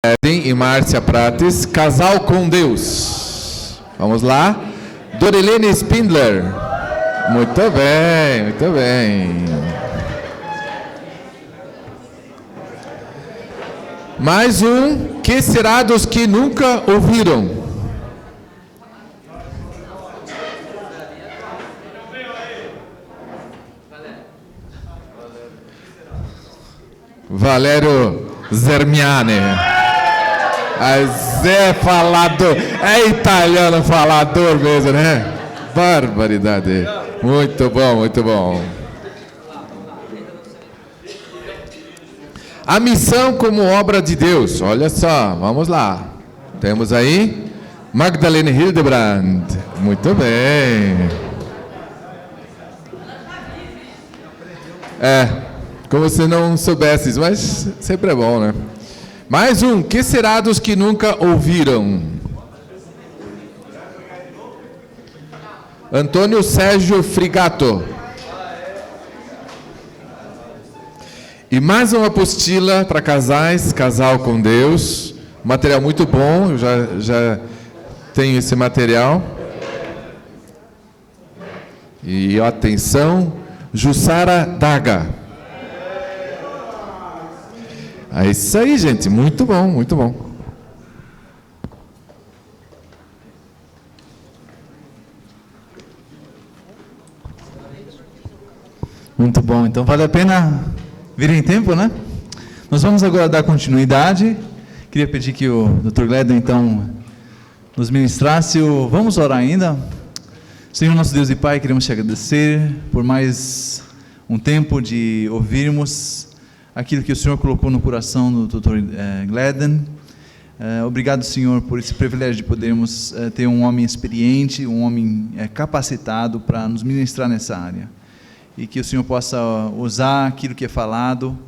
Eden e Márcia Prates, Casal com Deus. Vamos lá. Dorilene Spindler. Muito bem, muito bem. Mais um. Que será dos que nunca ouviram? Valério Zermiani. Mas é falador, é italiano falador mesmo, né? Barbaridade. Muito bom, muito bom. A missão como obra de Deus. Olha só, vamos lá. Temos aí Magdalene Hildebrand. Muito bem. Como se não soubesses, mas sempre é bom, né? Mais um. Que será dos que nunca ouviram? Antônio Sérgio Frigato. E mais uma apostila para casais, Casal com Deus. Material muito bom, eu já tenho esse material. E atenção, Jussara Daga. É isso aí, gente. Muito bom, muito bom. Muito bom. Então, vale a pena vir em tempo, né? Nós vamos agora dar continuidade. Queria pedir que o Dr. Gledon, então, nos ministrasse. Vamos orar ainda. Senhor, nosso Deus e Pai, queremos te agradecer por mais um tempo de ouvirmos aquilo que o Senhor colocou no coração do Dr. Gledon. Obrigado, Senhor, por esse privilégio de podermos ter um homem experiente, um homem capacitado para nos ministrar nessa área. E que o Senhor possa usar aquilo que é falado,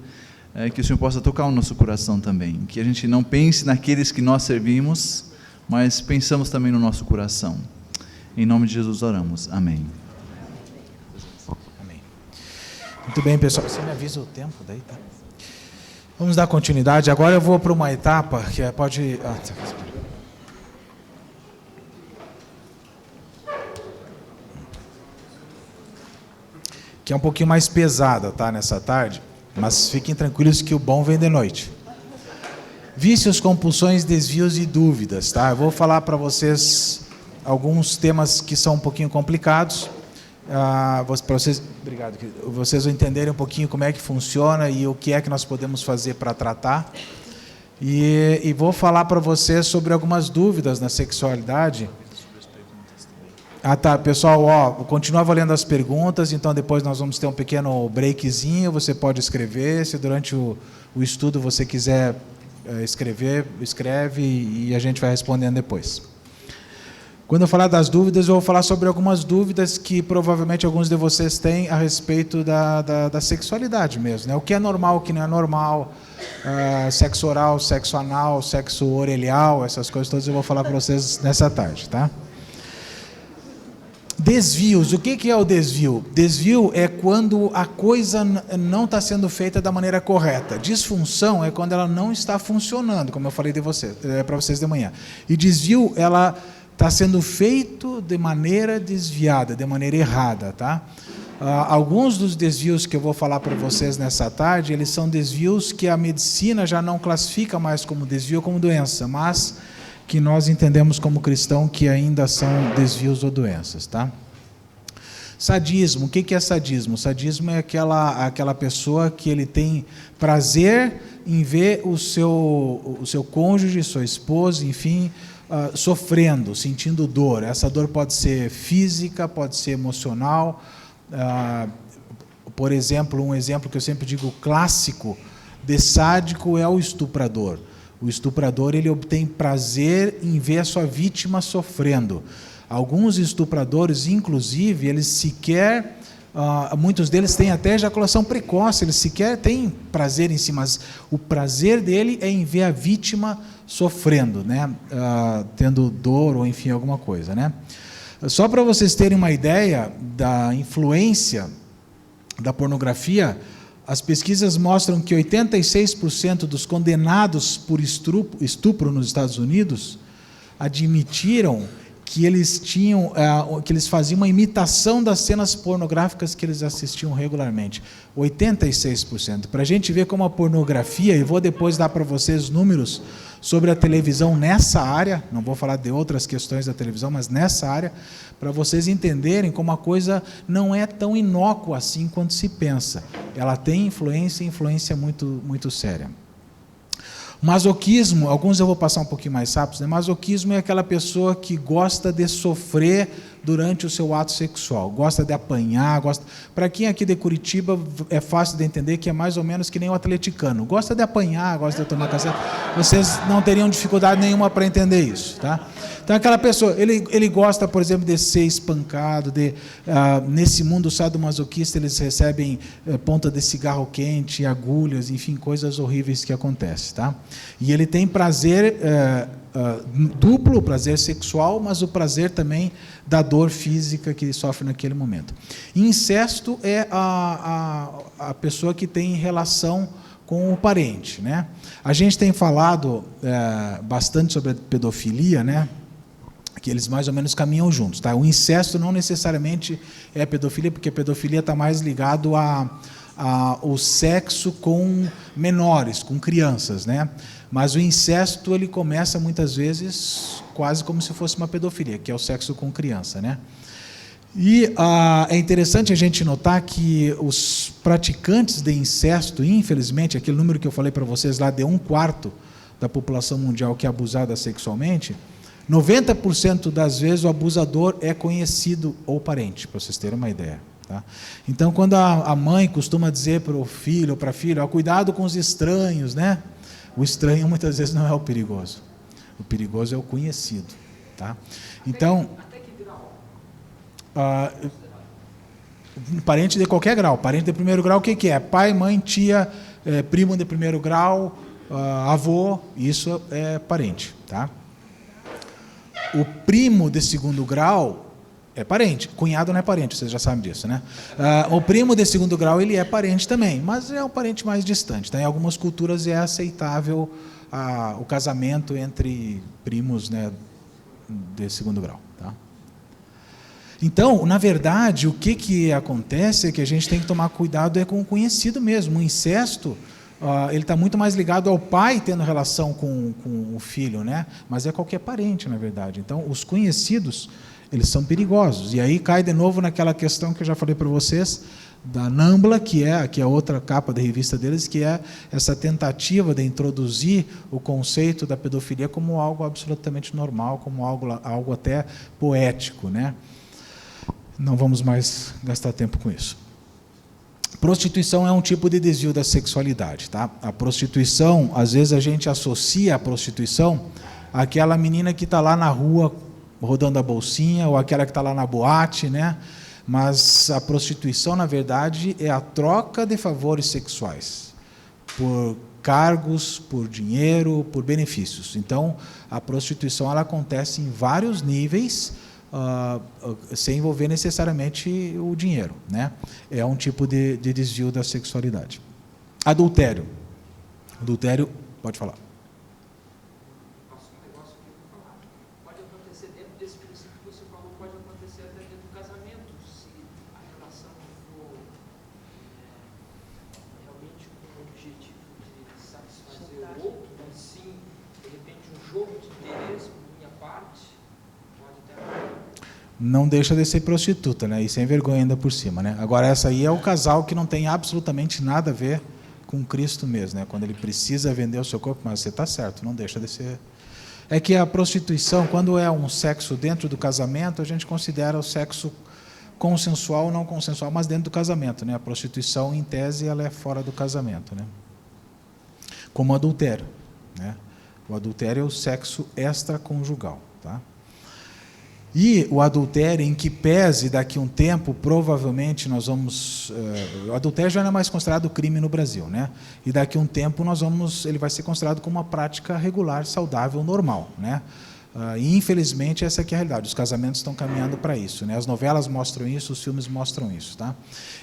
que o Senhor possa tocar o nosso coração também. Que a gente não pense naqueles que nós servimos, mas pensamos também no nosso coração. Em nome de Jesus oramos. Amém. Amém. Muito bem, pessoal. Você me avisa o tempo daí, tá? Vamos dar continuidade. Agora eu vou para uma etapa que pode... que é um pouquinho mais pesada, tá, nessa tarde, mas fiquem tranquilos que o bom vem de noite. Vícios, compulsões, desvios e dúvidas, tá? Eu vou falar para vocês alguns temas que são um pouquinho complicados, para vocês, obrigado, vocês vão entenderem um pouquinho como é que funciona e o que é que nós podemos fazer para tratar. E vou falar para vocês sobre algumas dúvidas na sexualidade. Tá, pessoal, continua valendo as perguntas, então depois nós vamos ter um pequeno breakzinho, você pode escrever, se durante o estudo você quiser escrever, escreve e a gente vai respondendo depois. Quando eu falar das dúvidas, eu vou falar sobre algumas dúvidas que provavelmente alguns de vocês têm a respeito da sexualidade mesmo, né? O que é normal, o que não é normal, sexo oral, sexo anal, sexo orelhal, essas coisas todas eu vou falar para vocês nessa tarde, tá? Desvios. O que é o desvio? Desvio é quando a coisa não está sendo feita da maneira correta. Disfunção é quando ela não está funcionando, como eu falei para vocês de manhã. E desvio, ela está sendo feito de maneira desviada, de maneira errada, tá? Alguns dos desvios que eu vou falar para vocês nessa tarde, eles são desvios que a medicina já não classifica mais como desvio, como doença, mas que nós entendemos como cristão que ainda são desvios ou doenças, tá? Sadismo. O que é sadismo? Sadismo é aquela pessoa que ele tem prazer em ver o seu cônjuge, sua esposa, enfim, sofrendo, sentindo dor. Essa dor pode ser física, pode ser emocional. Por exemplo, um exemplo que eu sempre digo clássico de sádico é o estuprador. O estuprador, ele obtém prazer em ver a sua vítima sofrendo. Alguns estupradores, inclusive, eles sequer, muitos deles têm até ejaculação precoce, eles sequer têm prazer em si, mas o prazer dele é em ver a vítima sofrendo, né? Tendo dor ou enfim, alguma coisa, né? Só para vocês terem uma ideia da influência da pornografia, As pesquisas mostram que 86% dos condenados por estupro nos Estados Unidos admitiram que eles faziam uma imitação das cenas pornográficas que eles assistiam regularmente. 86%. Para a gente ver como a pornografia, e vou depois dar para vocês números sobre a televisão nessa área, não vou falar de outras questões da televisão, mas nessa área, para vocês entenderem como a coisa não é tão inócua assim quanto se pensa. Ela tem influência muito, muito séria. Masoquismo, alguns eu vou passar um pouquinho mais rápido, né? Masoquismo é aquela pessoa que gosta de sofrer durante o seu ato sexual, gosta de apanhar, Para quem aqui de Curitiba é fácil de entender que é mais ou menos que nem o atleticano, gosta de apanhar, gosta de tomar cacete, vocês não teriam dificuldade nenhuma para entender isso, tá? Então aquela pessoa, ele gosta, por exemplo, de ser espancado, nesse mundo sadomasoquista eles recebem ponta de cigarro quente, agulhas, enfim, coisas horríveis que acontecem, tá? E ele tem prazer duplo, prazer sexual, mas o prazer também da dor física que ele sofre naquele momento. Incesto é a pessoa que tem relação com o parente, né? A gente tem falado bastante sobre a pedofilia, né? Que eles mais ou menos caminham juntos, tá? O incesto não necessariamente é pedofilia, porque a pedofilia está mais ligado ao sexo com menores, com crianças, né? Mas o incesto ele começa muitas vezes quase como se fosse uma pedofilia, que é o sexo com criança, né? E é interessante a gente notar que os praticantes de incesto, infelizmente, aquele número que eu falei para vocês lá de 1/4 da população mundial que é abusada sexualmente, 90% das vezes o abusador é conhecido ou parente, para vocês terem uma ideia. Tá? Então, quando a mãe costuma dizer para o filho ou para a filha, cuidado com os estranhos, né? O estranho muitas vezes não é o perigoso. O perigoso é o conhecido. Tá? Então, parente de qualquer grau. Parente de primeiro grau, o que é? Pai, mãe, tia, primo de primeiro grau, avô, isso é parente. Tá? O primo de segundo grau é parente. Cunhado não é parente, vocês já sabem disso, né? O primo de segundo grau, ele é parente também, mas é um parente mais distante. Tá? Em algumas culturas é aceitável o casamento entre primos, né, de segundo grau. Tá? Então, na verdade, o que acontece é que a gente tem que tomar cuidado com o conhecido mesmo. O incesto, ele está muito mais ligado ao pai tendo relação com o filho, né? Mas é qualquer parente, na verdade. Então, os conhecidos, eles são perigosos. E aí cai de novo naquela questão que eu já falei para vocês, da NAMBLA, que é outra capa da revista deles, que é essa tentativa de introduzir o conceito da pedofilia como algo absolutamente normal, como algo até poético, né? Não vamos mais gastar tempo com isso. Prostituição é um tipo de desvio da sexualidade. Tá? A prostituição, às vezes a gente associa a prostituição àquela menina que está lá na rua rodando a bolsinha, ou aquela que está lá na boate, né? Mas a prostituição, na verdade, é a troca de favores sexuais por cargos, por dinheiro, por benefícios. Então, a prostituição ela acontece em vários níveis, sem envolver necessariamente o dinheiro, né? É um tipo de desvio da sexualidade. Adultério. Adultério, pode falar. Um negócio que eu vou falar. Pode acontecer dentro desse princípio que você falou, pode acontecer até dentro do casamento, se a relação não for realmente com o objetivo de satisfazer o outro, mas sim, de repente, um jogo de interesse por minha parte, pode ter. Não deixa de ser prostituta, né? E sem vergonha ainda por cima, né? Agora, essa aí é o casal que não tem absolutamente nada a ver com Cristo mesmo, né? Quando ele precisa vender o seu corpo, mas você está certo, não deixa de ser. É que a prostituição, quando é um sexo dentro do casamento, a gente considera o sexo consensual ou não consensual, mas dentro do casamento, né? A prostituição, em tese, ela é fora do casamento, né? Como o adultério, né? O adultério é o sexo extraconjugal, tá? E o adultério, em que pese daqui a um tempo, provavelmente nós vamos... o adultério já não é mais considerado crime no Brasil, né? E daqui a um tempo ele vai ser considerado como uma prática regular, saudável, normal, né? E infelizmente essa aqui é a realidade, os casamentos estão caminhando para isso, né? As novelas mostram isso, os filmes mostram isso, tá?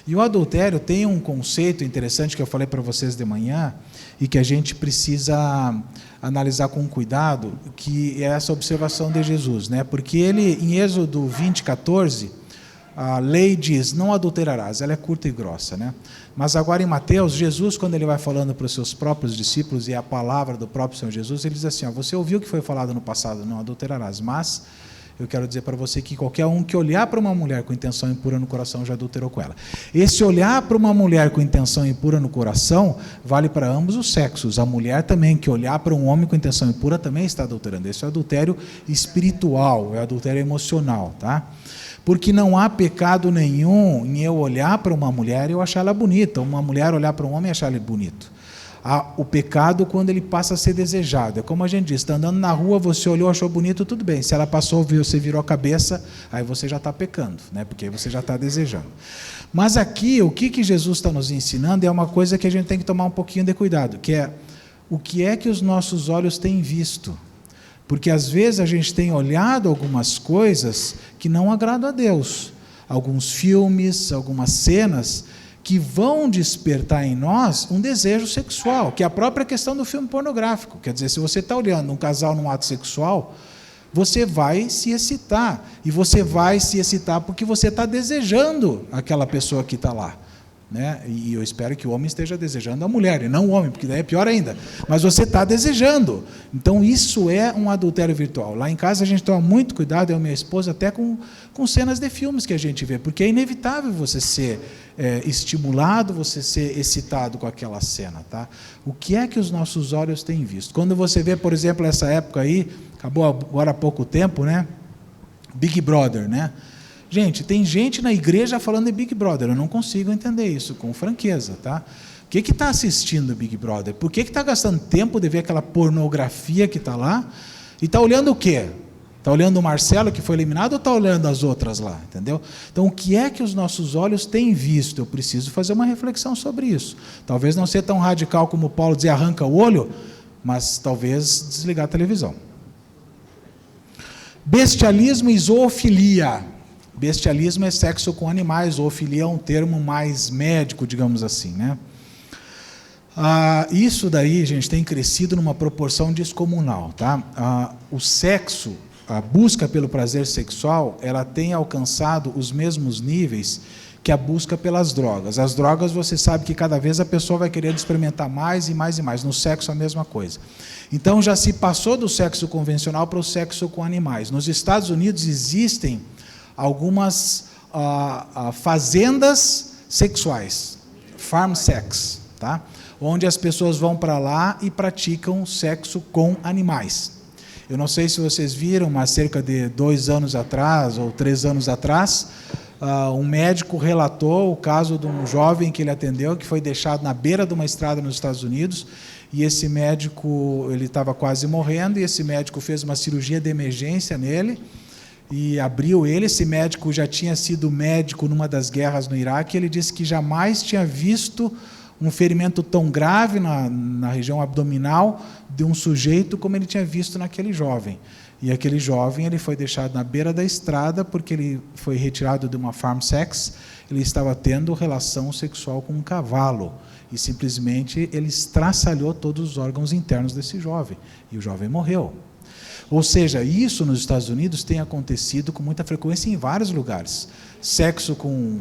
E o adultério tem um conceito interessante que eu falei para vocês de manhã e que a gente precisa analisar com cuidado, que é essa observação de Jesus, né? Porque ele, em Êxodo 20:14, a lei diz, não adulterarás, ela é curta e grossa, né? Mas agora em Mateus, Jesus, quando ele vai falando para os seus próprios discípulos, e é a palavra do próprio Senhor Jesus, ele diz assim, você ouviu o que foi falado no passado, não adulterarás, mas eu quero dizer para você que qualquer um que olhar para uma mulher com intenção impura no coração já adulterou com ela. Esse olhar para uma mulher com intenção impura no coração vale para ambos os sexos. A mulher também que olhar para um homem com intenção impura também está adulterando. Esse é o adultério espiritual, é o adultério emocional, tá? Porque não há pecado nenhum em eu olhar para uma mulher e eu achar ela bonita, uma mulher olhar para um homem e achar ele bonito. Há o pecado quando ele passa a ser desejado. É como a gente diz, está andando na rua, você olhou, achou bonito, tudo bem. Se ela passou, você virou a cabeça, aí você já está pecando, né? Porque aí você já está desejando. Mas aqui, o que Jesus está nos ensinando é uma coisa que a gente tem que tomar um pouquinho de cuidado, que é o que é que os nossos olhos têm visto. Porque às vezes a gente tem olhado algumas coisas que não agradam a Deus. Alguns filmes, algumas cenas que vão despertar em nós um desejo sexual, que é a própria questão do filme pornográfico. Quer dizer, se você está olhando um casal num ato sexual, você vai se excitar. E você vai se excitar porque você está desejando aquela pessoa que está lá. Né? E eu espero que o homem esteja desejando a mulher, e não o homem, porque daí é pior ainda. Mas você está desejando. Então, isso é um adultério virtual. Lá em casa, a gente toma muito cuidado, eu e minha esposa, até com cenas de filmes que a gente vê, porque é inevitável você ser estimulado, você ser excitado com aquela cena. Tá? O que é que os nossos olhos têm visto? Quando você vê, por exemplo, essa época aí, acabou agora há pouco tempo, né? Big Brother, né? Gente, tem gente na igreja falando de Big Brother, eu não consigo entender isso com franqueza, tá? O que está assistindo Big Brother? Por que está gastando tempo de ver aquela pornografia que está lá? E está olhando o quê? Está olhando o Marcelo que foi eliminado ou está olhando as outras lá? Entendeu? Então, o que é que os nossos olhos têm visto? Eu preciso fazer uma reflexão sobre isso. Talvez não seja tão radical como Paulo dizer arranca o olho, mas talvez desligar a televisão. Bestialismo e zoofilia. Bestialismo é sexo com animais, zoofilia é um termo mais médico, digamos assim, né? Isso daí, gente, tem crescido numa proporção descomunal, tá? O sexo, a busca pelo prazer sexual, ela tem alcançado os mesmos níveis que a busca pelas drogas. As drogas, você sabe que cada vez a pessoa vai querer experimentar mais e mais e mais. No sexo, a mesma coisa. Então, já se passou do sexo convencional para o sexo com animais. Nos Estados Unidos existem algumas fazendas sexuais, farm sex, tá? Onde as pessoas vão para lá e praticam sexo com animais. Eu não sei se vocês viram, mas cerca de 2 anos atrás, ou 3 anos atrás, um médico relatou o caso de um jovem que ele atendeu, que foi deixado na beira de uma estrada nos Estados Unidos, e esse médico, ele estava quase morrendo, e esse médico fez uma cirurgia de emergência nele, e abriu ele. Esse médico já tinha sido médico numa das guerras no Iraque, e ele disse que jamais tinha visto um ferimento tão grave na região abdominal de um sujeito como ele tinha visto naquele jovem. E aquele jovem, ele foi deixado na beira da estrada porque ele foi retirado de uma farm sex, ele estava tendo relação sexual com um cavalo, e simplesmente ele estraçalhou todos os órgãos internos desse jovem, e o jovem morreu. Ou seja, isso nos Estados Unidos tem acontecido com muita frequência em vários lugares. Sexo com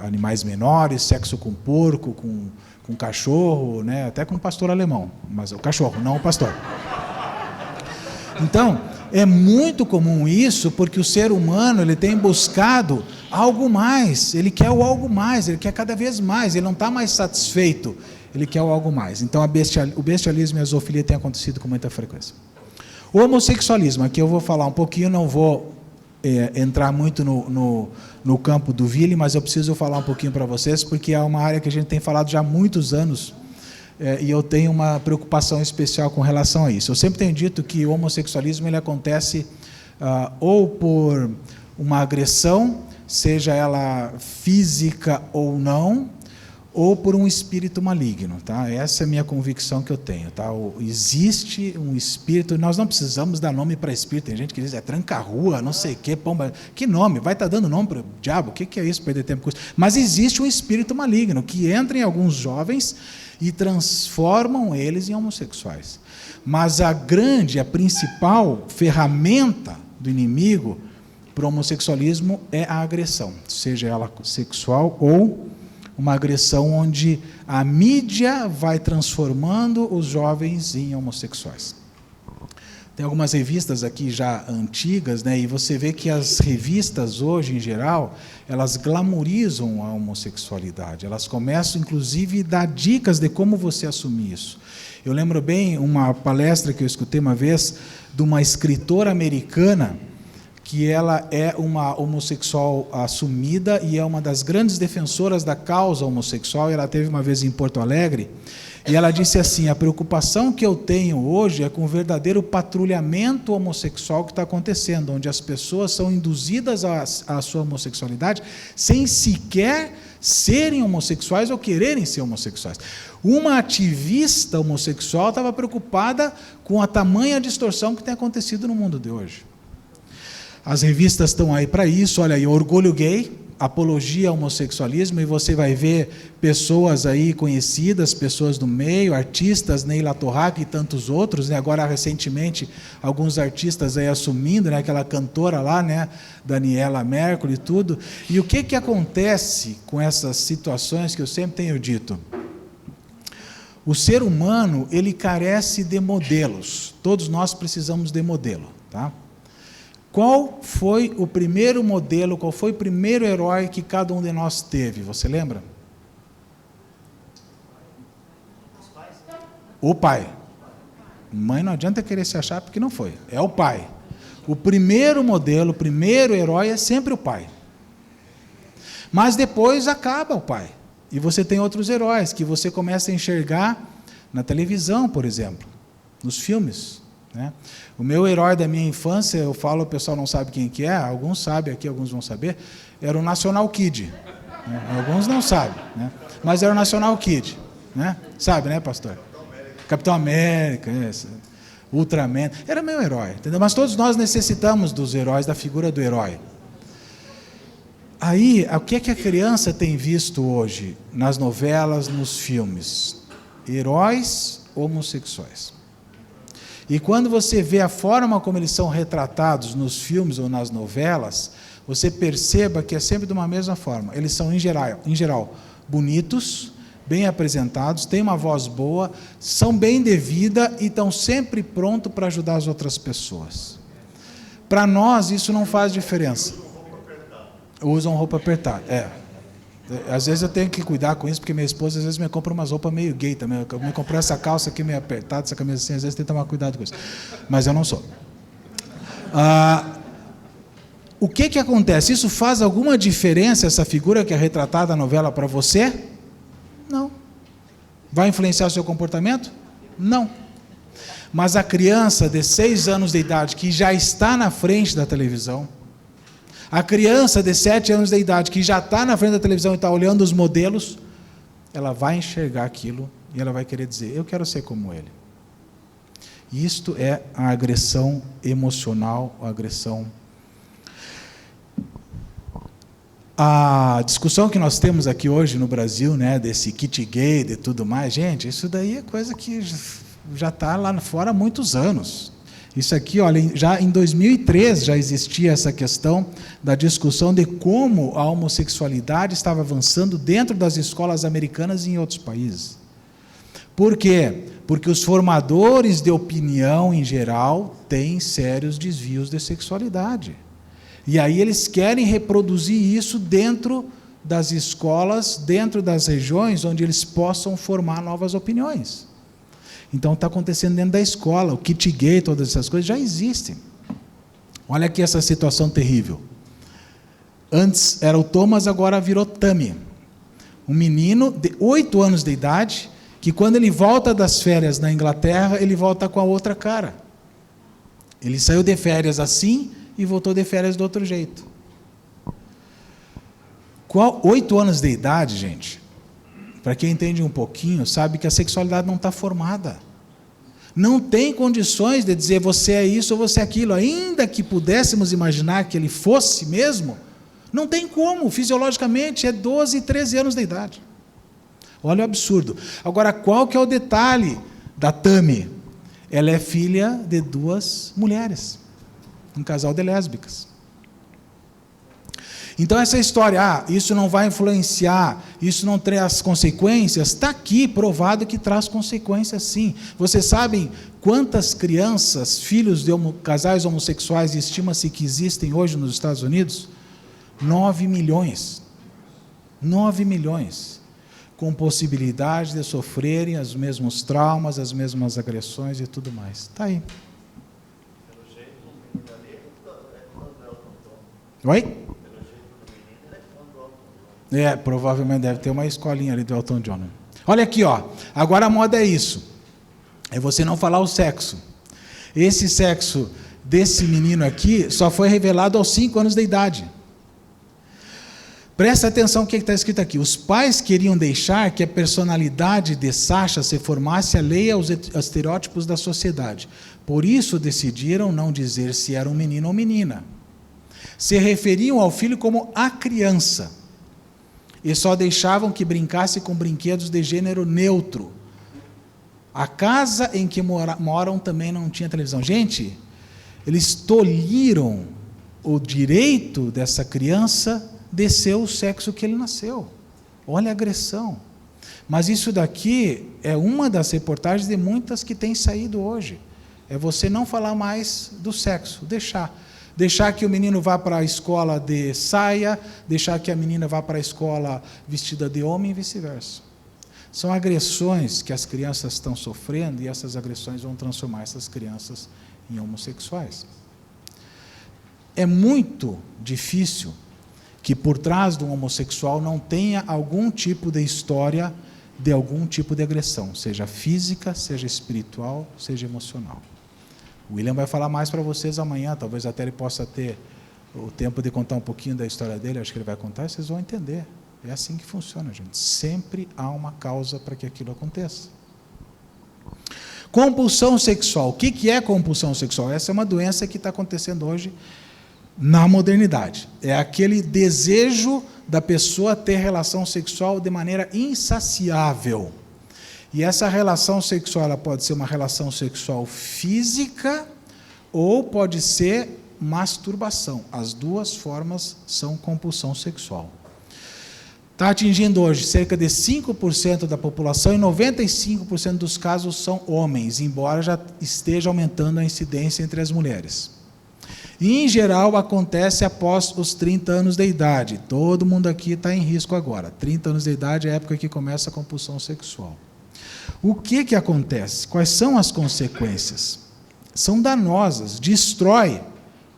animais menores, sexo com porco, com cachorro, né? Até com pastor alemão, mas o cachorro, não o pastor. Então, é muito comum isso, porque o ser humano ele tem buscado algo mais, ele quer o algo mais, ele quer cada vez mais, ele não está mais satisfeito. Ele quer algo mais. Então, o bestialismo e a zoofilia têm acontecido com muita frequência. O homossexualismo, aqui eu vou falar um pouquinho, não vou entrar muito no campo do Ville, mas eu preciso falar um pouquinho para vocês, porque é uma área que a gente tem falado já há muitos anos, e eu tenho uma preocupação especial com relação a isso. Eu sempre tenho dito que o homossexualismo ele acontece ou por uma agressão, seja ela física ou não, ou por um espírito maligno, tá? Essa é a minha convicção que eu tenho, tá? Existe um espírito, nós não precisamos dar nome para espírito, tem gente que diz, tranca-rua, não sei o quê, pomba, que nome? Vai estar dando nome para o diabo? O que é isso, perder tempo com isso? Mas existe um espírito maligno que entra em alguns jovens e transformam eles em homossexuais. Mas a principal ferramenta do inimigo para o homossexualismo é a agressão, seja ela sexual ou uma agressão onde a mídia vai transformando os jovens em homossexuais. Tem algumas revistas aqui já antigas, né, e você vê que as revistas hoje, em geral, elas glamorizam a homossexualidade. Elas começam, inclusive, a dar dicas de como você assumir isso. Eu lembro bem uma palestra que eu escutei uma vez de uma escritora americana, que ela é uma homossexual assumida e é uma das grandes defensoras da causa homossexual. Ela teve uma vez em Porto Alegre e ela disse assim: a preocupação que eu tenho hoje é com o verdadeiro patrulhamento homossexual que está acontecendo, onde as pessoas são induzidas à sua homossexualidade sem sequer serem homossexuais ou quererem ser homossexuais. Uma ativista homossexual estava preocupada com a tamanha distorção que tem acontecido no mundo de hoje. As revistas estão aí para isso, olha aí, Orgulho Gay, apologia ao homossexualismo, e você vai ver pessoas aí conhecidas, pessoas do meio, artistas, Neila Torraca e tantos outros, né? Agora recentemente alguns artistas aí assumindo, né? Aquela cantora lá, né? Daniela Mercury e tudo. E o que acontece com essas situações que eu sempre tenho dito? O ser humano, ele carece de modelos, todos nós precisamos de modelo, tá? Qual foi o primeiro modelo, qual foi o primeiro herói que cada um de nós teve? Você lembra? O pai. Mãe não adianta querer se achar porque não foi. É o pai. O primeiro modelo, o primeiro herói é sempre o pai. Mas depois acaba o pai. E você tem outros heróis que você começa a enxergar na televisão, por exemplo, nos filmes, né? O meu herói da minha infância, eu falo, o pessoal não sabe quem que é, alguns sabem aqui, alguns vão saber, era o National Kid. Né? Alguns não sabem, né? Mas era o National Kid. Né? Sabe, né, pastor? Capitão América, Ultraman, era meu herói, entendeu? Mas todos nós necessitamos dos heróis, da figura do herói. Aí, o que é que a criança tem visto hoje nas novelas, nos filmes? Heróis homossexuais. E quando você vê a forma como eles são retratados nos filmes ou nas novelas, você perceba que é sempre de uma mesma forma. Eles são, em geral, bonitos, bem apresentados, têm uma voz boa, são bem de vida e estão sempre prontos para ajudar as outras pessoas. Para nós, isso não faz diferença. Usam roupa apertada, Às vezes eu tenho que cuidar com isso, porque minha esposa às vezes me compra umas roupas meio gay também. Eu me comprei essa calça aqui meio apertada, essa camisa assim, às vezes tem que tomar cuidado com isso. Mas eu não sou. O que acontece? Isso faz alguma diferença, essa figura que é retratada na novela, para você? Não. Vai influenciar o seu comportamento? Não. Mas a criança de 6 anos de idade, que já está na frente da televisão, a criança de 7 anos de idade, que já está na frente da televisão e está olhando os modelos, ela vai enxergar aquilo e ela vai querer dizer, eu quero ser como ele. Isto é a agressão emocional, a agressão. A discussão que nós temos aqui hoje no Brasil, né, desse kit gay, de tudo mais, gente, isso daí é coisa que já está lá fora há muitos anos. Isso aqui, olha, já em 2003 já existia essa questão da discussão de como a homossexualidade estava avançando dentro das escolas americanas e em outros países. Por quê? Porque os formadores de opinião, em geral, têm sérios desvios de sexualidade. E aí eles querem reproduzir isso dentro das escolas, dentro das regiões onde eles possam formar novas opiniões. Então está acontecendo dentro da escola, o kit gay, todas essas coisas já existem. Olha aqui essa situação terrível. Antes era o Thomas, agora virou Tammy. Um menino de 8 anos de idade, que quando ele volta das férias na Inglaterra, ele volta com a outra cara. Ele saiu de férias assim e voltou de férias do outro jeito. 8 anos de idade, gente, para quem entende um pouquinho, sabe que a sexualidade não está formada. Não tem condições de dizer você é isso ou você é aquilo. Ainda que pudéssemos imaginar que ele fosse mesmo, não tem como, fisiologicamente, é 12, 13 anos de idade. Olha o absurdo. Agora, qual que é o detalhe da Tami? Ela é filha de 2 mulheres, um casal de lésbicas. Então essa história, isso não vai influenciar, isso não traz consequências, está aqui provado que traz consequências sim. Vocês sabem quantas crianças, filhos de casais homossexuais, estima-se que existem hoje nos Estados Unidos? 9 milhões. 9 milhões. Com possibilidade de sofrerem os mesmos traumas, as mesmas agressões e tudo mais. Está aí. Oi? Provavelmente deve ter uma escolinha ali do Elton John. Olha aqui, ó. Agora a moda é isso. É você não falar o sexo. Esse sexo desse menino aqui só foi revelado aos 5 anos de idade. Presta atenção no que está escrito aqui. Os pais queriam deixar que a personalidade de Sasha se formasse alheia aos estereótipos da sociedade. Por isso decidiram não dizer se era um menino ou menina. Se referiam ao filho como a criança. E só deixavam que brincasse com brinquedos de gênero neutro. A casa em que moram também não tinha televisão. Gente, eles tolhiram o direito dessa criança de ser o sexo que ele nasceu. Olha a agressão. Mas isso daqui é uma das reportagens de muitas que tem saído hoje. É você não falar mais do sexo, deixar que o menino vá para a escola de saia, deixar que a menina vá para a escola vestida de homem e vice-versa. São agressões que as crianças estão sofrendo e essas agressões vão transformar essas crianças em homossexuais. É muito difícil que por trás de um homossexual não tenha algum tipo de história de algum tipo de agressão, seja física, seja espiritual, seja emocional. O William vai falar mais para vocês amanhã, talvez até ele possa ter o tempo de contar um pouquinho da história dele, acho que ele vai contar e vocês vão entender. É assim que funciona, gente. Sempre há uma causa para que aquilo aconteça. Compulsão sexual. O que é compulsão sexual? Essa é uma doença que está acontecendo hoje na modernidade. É aquele desejo da pessoa ter relação sexual de maneira insaciável. E essa relação sexual ela pode ser uma relação sexual física ou pode ser masturbação. As duas formas são compulsão sexual. Está atingindo hoje cerca de 5% da população e 95% dos casos são homens, embora já esteja aumentando a incidência entre as mulheres. E, em geral, acontece após os 30 anos de idade. Todo mundo aqui está em risco agora. 30 anos de idade é a época que começa a compulsão sexual. O que acontece? Quais são as consequências? São danosas, destrói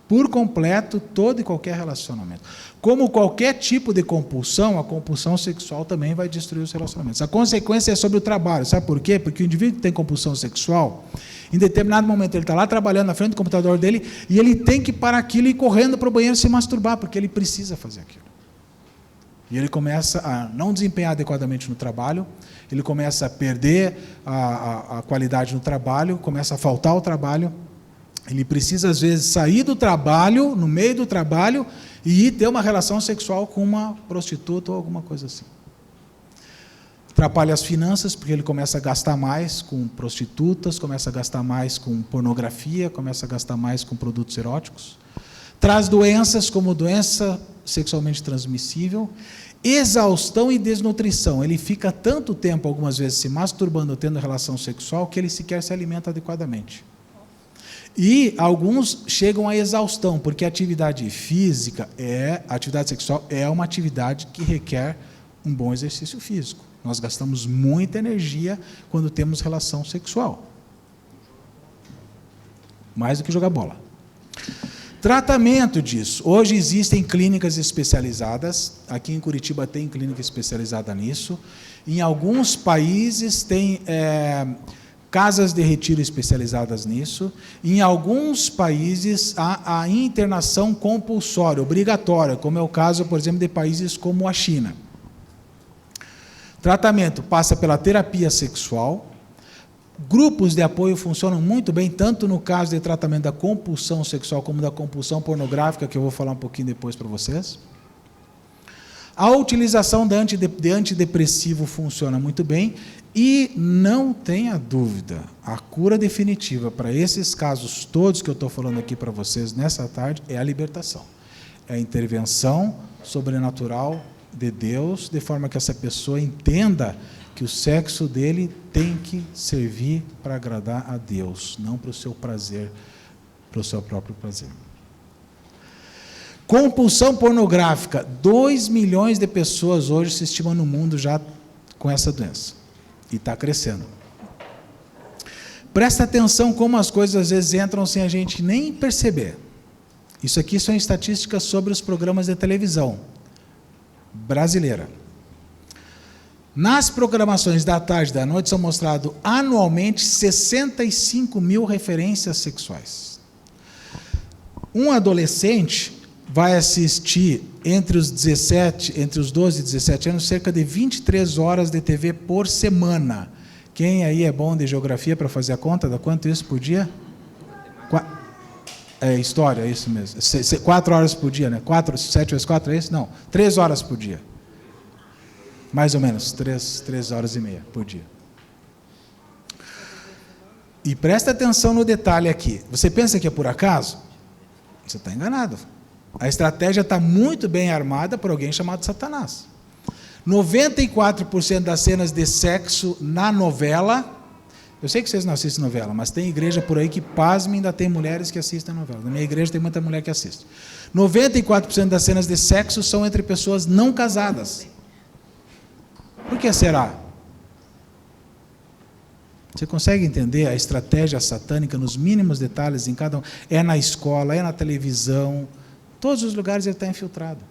por completo todo e qualquer relacionamento. Como qualquer tipo de compulsão, a compulsão sexual também vai destruir os relacionamentos. A consequência é sobre o trabalho. Sabe por quê? Porque o indivíduo que tem compulsão sexual, em determinado momento ele está lá trabalhando na frente do computador dele e ele tem que parar aquilo e ir correndo para o banheiro se masturbar, porque ele precisa fazer aquilo. E ele começa a não desempenhar adequadamente no trabalho, ele começa a perder a qualidade no trabalho, começa a faltar ao trabalho, ele precisa às vezes sair do trabalho, no meio do trabalho, e ir ter uma relação sexual com uma prostituta ou alguma coisa assim. Atrapalha as finanças, porque ele começa a gastar mais com prostitutas, começa a gastar mais com pornografia, começa a gastar mais com produtos eróticos. Traz doenças como doença sexualmente transmissível, exaustão e desnutrição. Ele fica tanto tempo, algumas vezes, se masturbando, tendo relação sexual, que ele sequer se alimenta adequadamente. E alguns chegam à exaustão, porque a atividade física, a atividade sexual é uma atividade que requer um bom exercício físico. Nós gastamos muita energia quando temos relação sexual. Mais do que jogar bola. Tratamento disso. Hoje existem clínicas especializadas. Aqui em Curitiba tem clínica especializada nisso. Em alguns países tem casas de retiro especializadas nisso. Em alguns países há a internação compulsória, obrigatória, como é o caso, por exemplo, de países como a China. Tratamento passa pela terapia sexual. Grupos de apoio funcionam muito bem, tanto no caso de tratamento da compulsão sexual como da compulsão pornográfica, que eu vou falar um pouquinho depois para vocês. A utilização de antidepressivo funciona muito bem e não tenha dúvida, a cura definitiva para esses casos todos que eu estou falando aqui para vocês nessa tarde é a libertação. É a intervenção sobrenatural de Deus, de forma que essa pessoa entenda que o sexo dele tem que servir para agradar a Deus, não para o seu prazer, para o seu próprio prazer. Compulsão pornográfica. 2 milhões de pessoas hoje se estimam no mundo já com essa doença. E está crescendo. Presta atenção como as coisas às vezes entram sem a gente nem perceber. Isso aqui são estatísticas sobre os programas de televisão brasileira. Nas programações da tarde e da noite são mostrados anualmente 65 mil referências sexuais. Um adolescente vai assistir entre os 12 e 17 anos, cerca de 23 horas de TV por semana. Quem aí é bom de geografia para fazer a conta? Dá quanto isso por dia? É história, é isso mesmo. 4 horas por dia, né? 7 vezes 4 é isso? Não, 3 horas por dia. Mais ou menos, 3 horas e meia por dia. E presta atenção no detalhe aqui. Você pensa que é por acaso? Você está enganado. A estratégia está muito bem armada por alguém chamado Satanás. 94% das cenas de sexo na novela, eu sei que vocês não assistem novela, mas tem igreja por aí que, pasmem, ainda tem mulheres que assistem a novela. Na minha igreja tem muita mulher que assiste. 94% das cenas de sexo são entre pessoas não casadas. Por que será? Você consegue entender a estratégia satânica nos mínimos detalhes em cada um? É na escola, é na televisão, todos os lugares ele está infiltrado.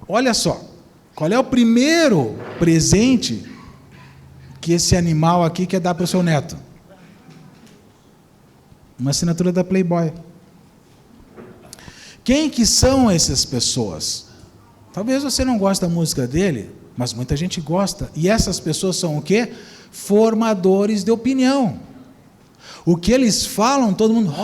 Olha só, qual é o primeiro presente que esse animal aqui quer dar para o seu neto? Uma assinatura da Playboy. Quem que são essas pessoas? Talvez você não goste da música dele, mas muita gente gosta. E essas pessoas são o quê? Formadores de opinião. O que eles falam, todo mundo...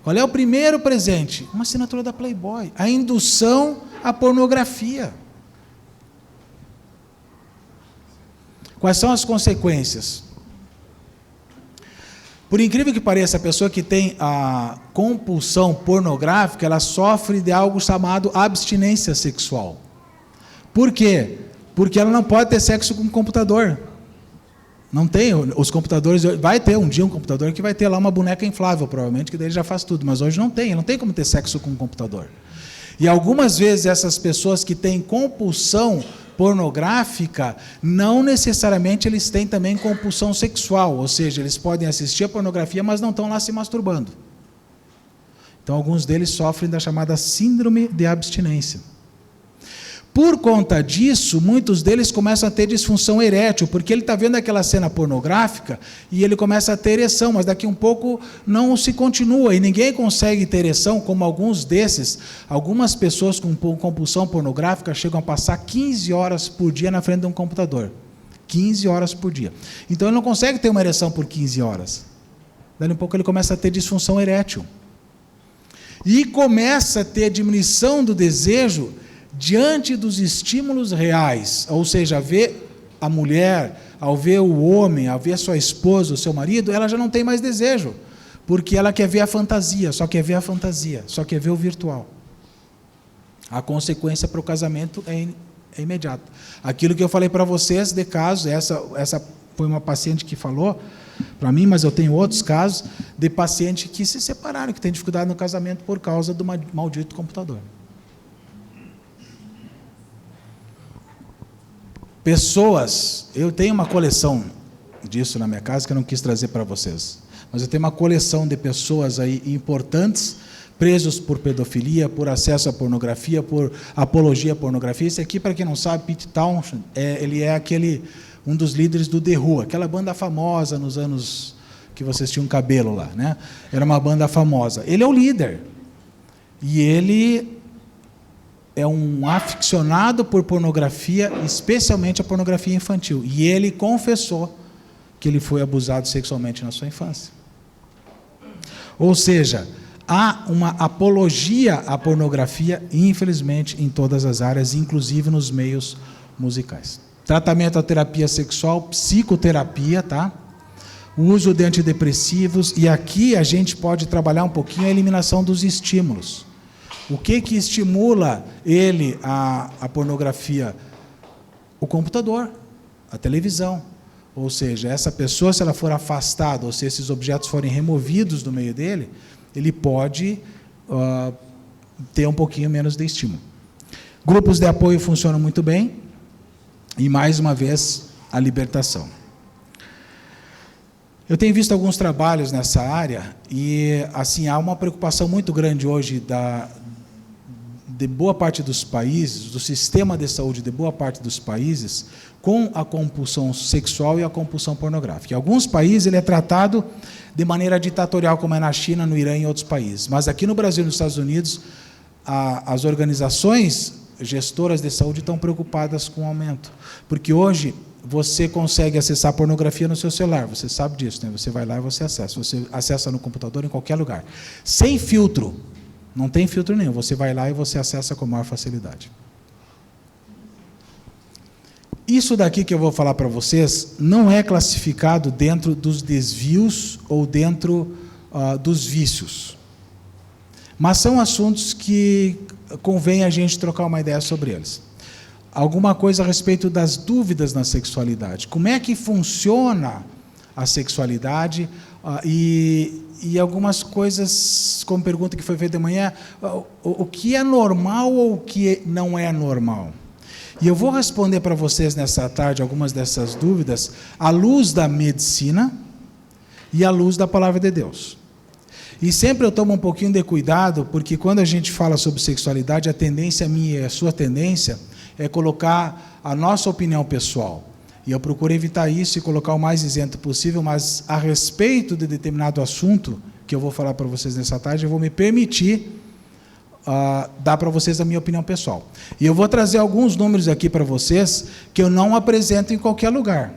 Qual é o primeiro presente? Uma assinatura da Playboy. A indução à pornografia. Quais são as consequências? Por incrível que pareça, a pessoa que tem a compulsão pornográfica, ela sofre de algo chamado abstinência sexual. Por quê? Porque ela não pode ter sexo com o computador. Não tem, os computadores, vai ter um dia um computador que vai ter lá uma boneca inflável, provavelmente, que daí ele já faz tudo, mas hoje não tem como ter sexo com o computador. E algumas vezes essas pessoas que têm compulsão pornográfica, não necessariamente eles têm também compulsão sexual, ou seja, eles podem assistir a pornografia, mas não estão lá se masturbando. Então, alguns deles sofrem da chamada síndrome de abstinência. Por conta disso, muitos deles começam a ter disfunção erétil, porque ele está vendo aquela cena pornográfica e ele começa a ter ereção, mas daqui um pouco não se continua, e ninguém consegue ter ereção, como alguns desses. Algumas pessoas com compulsão pornográfica chegam a passar 15 horas por dia na frente de um computador. 15 horas por dia. Então ele não consegue ter uma ereção por 15 horas. Daí um pouco ele começa a ter disfunção erétil. E começa a ter diminuição do desejo diante dos estímulos reais, ou seja, ver a mulher, ao ver o homem, ao ver sua esposa, o seu marido, ela já não tem mais desejo, porque ela quer ver a fantasia, só quer ver o virtual. A consequência para o casamento é imediata. Aquilo que eu falei para vocês de casos, essa foi uma paciente que falou para mim, mas eu tenho outros casos de pacientes que se separaram, que têm dificuldade no casamento por causa do maldito computador. Pessoas, eu tenho uma coleção disso na minha casa que eu não quis trazer para vocês, mas eu tenho uma coleção de pessoas aí importantes, presos por pedofilia, por acesso à pornografia, por apologia à pornografia. Esse aqui, para quem não sabe, Pete Townshend, ele é um dos líderes do The Who, aquela banda famosa nos anos que vocês tinham cabelo lá, né? Era uma banda famosa. Ele é o líder. E ele é um aficionado por pornografia, especialmente a pornografia infantil. E ele confessou que ele foi abusado sexualmente na sua infância. Ou seja, há uma apologia à pornografia, infelizmente, em todas as áreas, inclusive nos meios musicais. Tratamento à terapia sexual, psicoterapia, tá? O uso de antidepressivos, e aqui a gente pode trabalhar um pouquinho a eliminação dos estímulos. O que estimula ele, a pornografia? O computador, a televisão. Ou seja, essa pessoa, se ela for afastada, ou se esses objetos forem removidos do meio dele, ele pode ter um pouquinho menos de estímulo. Grupos de apoio funcionam muito bem. E, mais uma vez, a libertação. Eu tenho visto alguns trabalhos nessa área e, assim, há uma preocupação muito grande hoje de boa parte dos países, do sistema de saúde de boa parte dos países, com a compulsão sexual e a compulsão pornográfica. Em alguns países ele é tratado de maneira ditatorial, como é na China, no Irã e em outros países. Mas aqui no Brasil e nos Estados Unidos, as organizações gestoras de saúde estão preocupadas com o aumento. Porque hoje você consegue acessar pornografia no seu celular, você sabe disso, né? Você vai lá e você acessa no computador, em qualquer lugar. Sem filtro. Não tem filtro nenhum, você vai lá e você acessa com maior facilidade. Isso daqui que eu vou falar para vocês não é classificado dentro dos desvios ou dentro dos vícios. Mas são assuntos que convém a gente trocar uma ideia sobre eles. Alguma coisa a respeito das dúvidas na sexualidade. Como é que funciona a sexualidade e algumas coisas, como pergunta que foi feita de manhã, o que é normal ou o que não é normal? E eu vou responder para vocês nessa tarde algumas dessas dúvidas à luz da medicina e à luz da palavra de Deus. E sempre eu tomo um pouquinho de cuidado, porque quando a gente fala sobre sexualidade, a tendência minha e a sua tendência é colocar a nossa opinião pessoal. E eu procuro evitar isso e colocar o mais isento possível, mas a respeito de determinado assunto que eu vou falar para vocês nessa tarde, eu vou me permitir dar para vocês a minha opinião pessoal. E eu vou trazer alguns números aqui para vocês que eu não apresento em qualquer lugar.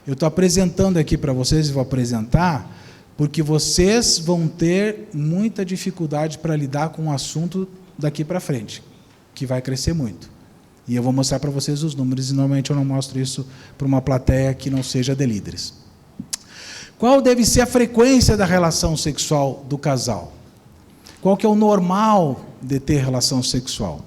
Eu estou apresentando aqui para vocês e vou apresentar porque vocês vão ter muita dificuldade para lidar com o assunto daqui para frente, que vai crescer muito. E eu vou mostrar para vocês os números, e normalmente eu não mostro isso para uma plateia que não seja de líderes. Qual deve ser a frequência da relação sexual do casal? Qual que é o normal de ter relação sexual?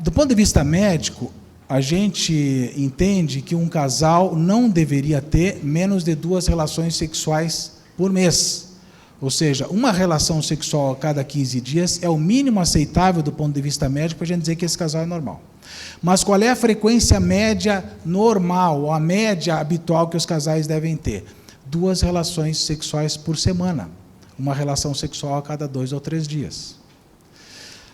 Do ponto de vista médico, a gente entende que um casal não deveria ter menos de 2 relações sexuais por mês. Ou seja, uma relação sexual a cada 15 dias é o mínimo aceitável do ponto de vista médico para a gente dizer que esse casal é normal. Mas qual é a frequência média normal, ou a média habitual que os casais devem ter? 2 relações sexuais por semana. Uma relação sexual a cada 2 ou 3 dias.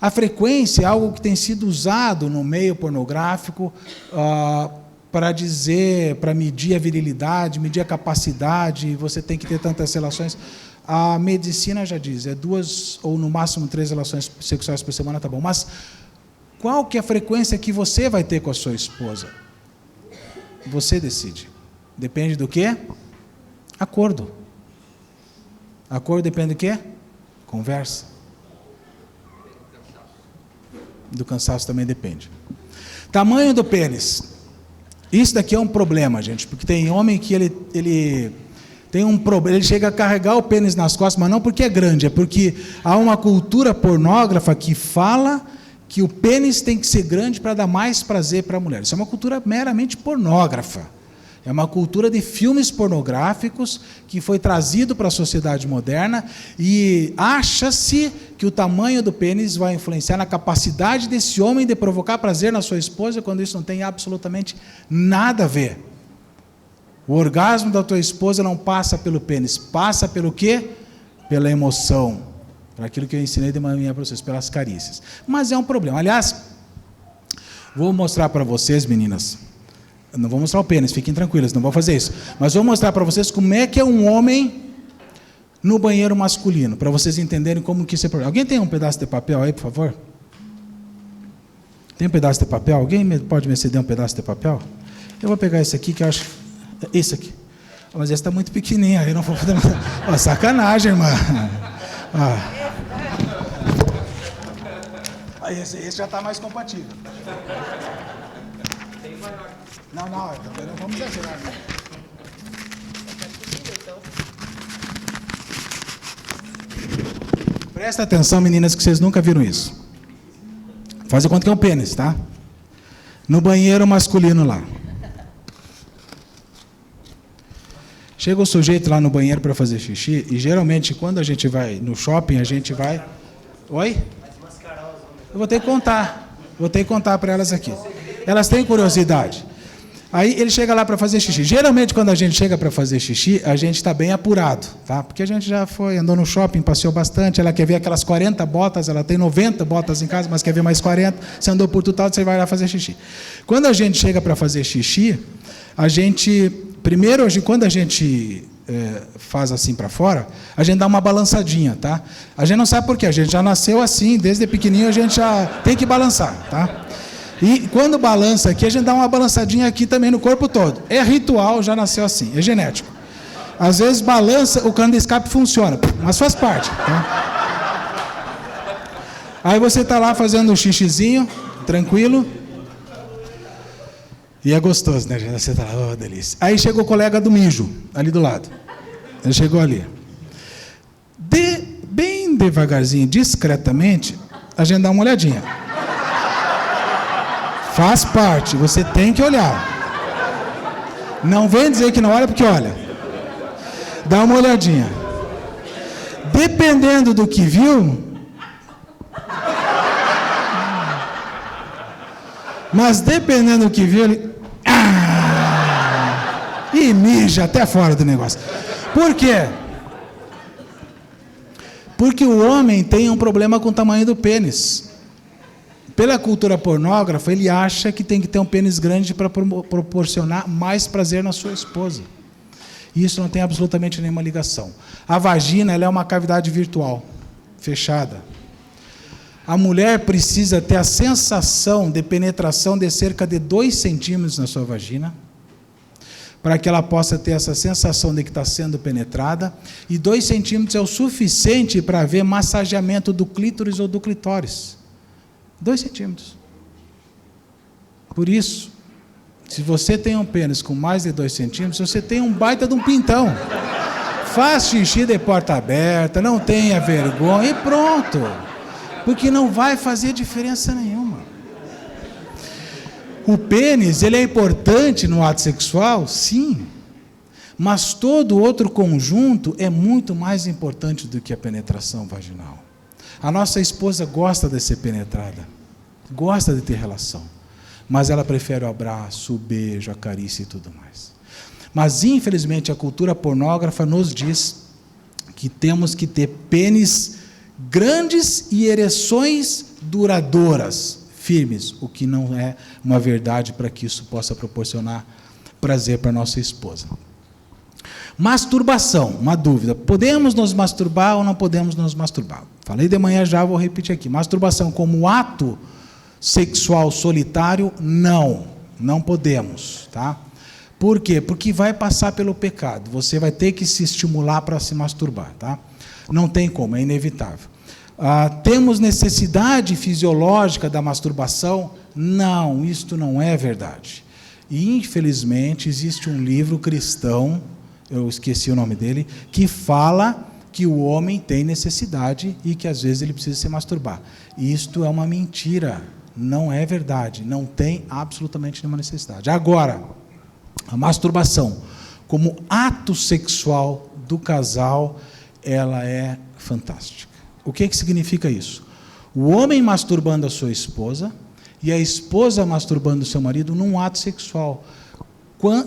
A frequência é algo que tem sido usado no meio pornográfico para medir a virilidade, medir a capacidade, você tem que ter tantas relações. A medicina já diz, 2 ou no máximo 3 relações sexuais por semana, tá bom. Mas qual que é a frequência que você vai ter com a sua esposa? Você decide. Depende do quê? Acordo. Acordo depende do quê? Conversa. Do cansaço também depende. Tamanho do pênis. Isso daqui é um problema, gente, porque tem homem que ele tem um problema, ele chega a carregar o pênis nas costas, mas não porque é grande, é porque há uma cultura pornógrafa que fala que o pênis tem que ser grande para dar mais prazer para a mulher. Isso é uma cultura meramente pornógrafa. É uma cultura de filmes pornográficos que foi trazido para a sociedade moderna e acha-se que o tamanho do pênis vai influenciar na capacidade desse homem de provocar prazer na sua esposa, quando isso não tem absolutamente nada a ver. O orgasmo da tua esposa não passa pelo pênis, passa pelo quê? Pela emoção, por aquilo que eu ensinei de manhã para vocês, pelas carícias. Mas é um problema. Aliás, vou mostrar para vocês, meninas. Não vou mostrar o pênis, fiquem tranquilas, não vou fazer isso. Mas vou mostrar para vocês como é que é um homem no banheiro masculino, para vocês entenderem como que isso é problema. Alguém tem um pedaço de papel aí, por favor? Tem um pedaço de papel? Alguém pode me ceder um pedaço de papel? Eu vou pegar esse aqui, que eu acho... Esse aqui. Mas esse está muito pequenininho, aí não vou poder... Oh, sacanagem, irmã. Esse já está mais compatível. Não, também não vamos exagerar. Né? Presta atenção, meninas, que vocês nunca viram isso. Faz de conta que é um pênis, tá? No banheiro masculino lá. Chega o sujeito lá no banheiro para fazer xixi, e geralmente quando a gente vai no shopping, a gente vai... Oi? Eu vou ter que contar para elas aqui. Elas têm curiosidade. Aí ele chega lá para fazer xixi. Geralmente, quando a gente chega para fazer xixi, a gente está bem apurado, tá? Porque a gente já andou no shopping, passeou bastante, ela quer ver aquelas 40 botas, ela tem 90 botas em casa, mas quer ver mais 40, você andou por tudo tal, você vai lá fazer xixi. Quando a gente chega para fazer xixi, a gente, primeiro, quando a gente faz assim para fora, a gente dá uma balançadinha, tá? A gente não sabe por quê, a gente já nasceu assim, desde pequenininho a gente já tem que balançar, tá? E quando balança aqui, a gente dá uma balançadinha aqui também no corpo todo. É ritual, já nasceu assim, é genético. Às vezes balança, o cano de escape funciona, mas faz parte. Tá? Aí você está lá fazendo um xixizinho, tranquilo. E é gostoso, né? Você está lá, oh, delícia. Aí chega o colega do mijo, ali do lado. Ele chegou ali. Bem devagarzinho, discretamente, a gente dá uma olhadinha. Faz parte, você tem que olhar. Não vem dizer que não olha, porque olha. Dá uma olhadinha. Dependendo do que viu... Mas dependendo do que viu, ele... E mija até fora do negócio. Por quê? Porque o homem tem um problema com o tamanho do pênis. Pela cultura pornógrafa, ele acha que tem que ter um pênis grande para proporcionar mais prazer na sua esposa. E isso não tem absolutamente nenhuma ligação. A vagina, ela é uma cavidade virtual, fechada. A mulher precisa ter a sensação de penetração de cerca de 2 centímetros na sua vagina, para que ela possa ter essa sensação de que está sendo penetrada, e 2 centímetros é o suficiente para haver massageamento do clítoris ou do clitóris. 2 centímetros. Por isso, se você tem um pênis com mais de 2 centímetros, você tem um baita de um pintão. Faz xixi de porta aberta, não tenha vergonha e pronto. Porque não vai fazer diferença nenhuma. O pênis, ele é importante no ato sexual? Sim. Mas todo outro conjunto é muito mais importante do que a penetração vaginal. A nossa esposa gosta de ser penetrada, gosta de ter relação, mas ela prefere o abraço, o beijo, a carícia e tudo mais. Mas, infelizmente, a cultura pornógrafa nos diz que temos que ter pênis grandes e ereções duradouras, firmes, o que não é uma verdade para que isso possa proporcionar prazer para a nossa esposa. Masturbação, uma dúvida. Podemos nos masturbar ou não podemos nos masturbar? Falei de manhã já, vou repetir aqui. Masturbação como ato sexual solitário, não podemos, tá? Por quê? Porque vai passar pelo pecado. Você vai ter que se estimular para se masturbar, tá? Não tem como, é inevitável. Temos necessidade fisiológica da masturbação? Não, isto não é verdade. E, infelizmente, existe um livro cristão, eu esqueci o nome dele, que fala que o homem tem necessidade e que às vezes ele precisa se masturbar. Isto é uma mentira, não é verdade, não tem absolutamente nenhuma necessidade. Agora, a masturbação como ato sexual do casal, ela é fantástica. O que significa isso? O homem masturbando a sua esposa e a esposa masturbando o seu marido num ato sexual,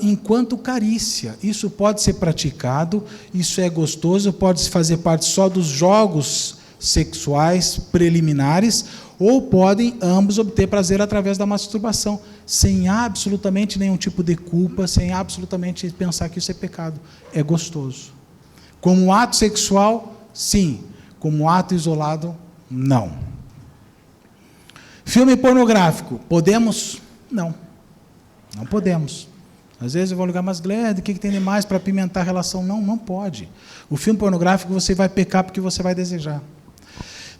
enquanto carícia. Isso pode ser praticado, isso é gostoso, pode fazer parte só dos jogos sexuais preliminares, ou podem ambos obter prazer através da masturbação, sem absolutamente nenhum tipo de culpa, sem absolutamente pensar que isso é pecado. É gostoso. Como ato sexual, sim. Como ato isolado, não. Filme pornográfico, podemos? Não. Não podemos. Às vezes eu vou ligar, mas Gled, o que tem de mais para apimentar a relação? Não, não pode. O filme pornográfico você vai pecar porque você vai desejar.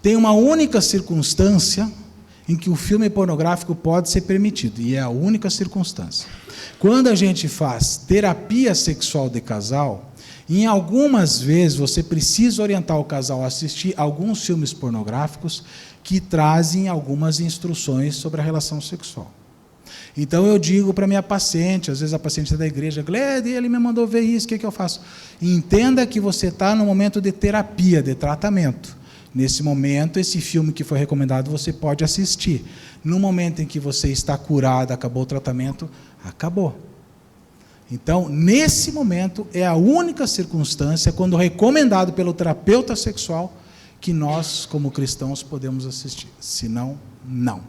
Tem uma única circunstância em que o filme pornográfico pode ser permitido, e é a única circunstância. Quando a gente faz terapia sexual de casal, em algumas vezes você precisa orientar o casal a assistir alguns filmes pornográficos que trazem algumas instruções sobre a relação sexual. Então eu digo para minha paciente, às vezes a paciente é da igreja, Gled, ele me mandou ver isso, o que eu faço? Entenda que você está no momento de terapia, de tratamento. Nesse momento, esse filme que foi recomendado, você pode assistir. No momento em que você está curado, acabou o tratamento, acabou. Então, nesse momento, é a única circunstância, quando recomendado pelo terapeuta sexual, que nós, como cristãos, podemos assistir. Senão, não.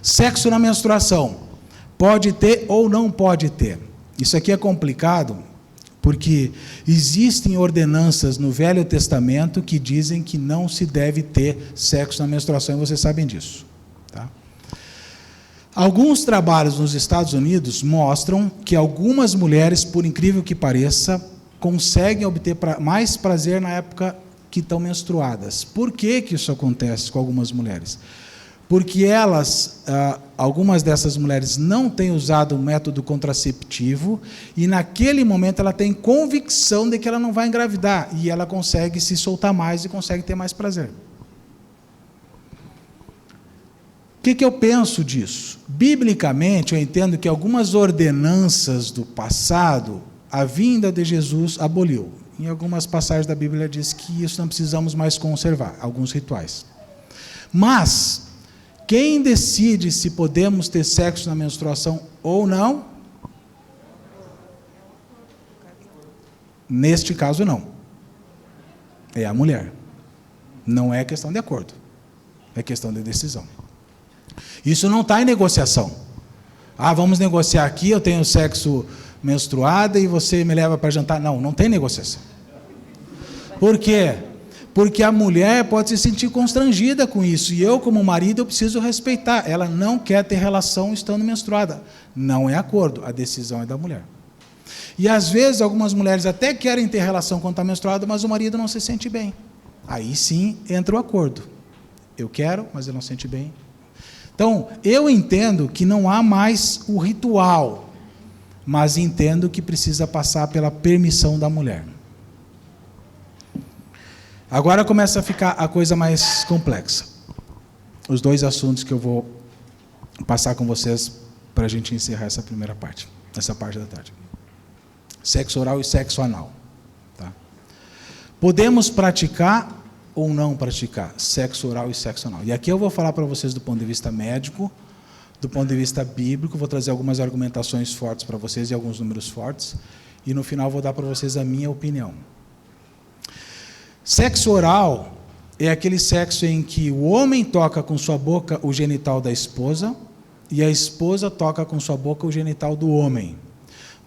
Sexo na menstruação. Pode ter ou não pode ter. Isso aqui é complicado, porque existem ordenanças no Velho Testamento que dizem que não se deve ter sexo na menstruação, e vocês sabem disso. Tá? Alguns trabalhos nos Estados Unidos mostram que algumas mulheres, por incrível que pareça, conseguem obter mais prazer na época que estão menstruadas. Por que isso acontece com algumas mulheres? Porque algumas dessas mulheres não têm usado o método contraceptivo e naquele momento ela tem convicção de que ela não vai engravidar e ela consegue se soltar mais e consegue ter mais prazer. O que eu penso disso? Biblicamente, eu entendo que algumas ordenanças do passado, a vinda de Jesus aboliu. Em algumas passagens da Bíblia diz que isso não precisamos mais conservar, alguns rituais. Mas quem decide se podemos ter sexo na menstruação ou não? Neste caso, não. É a mulher. Não é questão de acordo. É questão de decisão. Isso não está em negociação. Vamos negociar aqui, eu tenho sexo menstruada e você me leva para jantar. Não, não tem negociação. Por quê? Porque a mulher pode se sentir constrangida com isso, e eu, como marido, eu preciso respeitar. Ela não quer ter relação estando menstruada. Não é acordo, a decisão é da mulher. E, às vezes, algumas mulheres até querem ter relação quando está menstruada, mas o marido não se sente bem. Aí, sim, entra o acordo. Eu quero, mas ele não se sente bem. Então, eu entendo que não há mais o ritual, mas entendo que precisa passar pela permissão da mulher. Agora começa a ficar a coisa mais complexa. Os dois assuntos que eu vou passar com vocês para a gente encerrar essa primeira parte, essa parte da tarde. Sexo oral e sexo anal. Tá? Podemos praticar ou não praticar sexo oral e sexo anal? E aqui eu vou falar para vocês do ponto de vista médico, do ponto de vista bíblico, vou trazer algumas argumentações fortes para vocês e alguns números fortes, e no final vou dar para vocês a minha opinião. Sexo oral é aquele sexo em que o homem toca com sua boca o genital da esposa e a esposa toca com sua boca o genital do homem.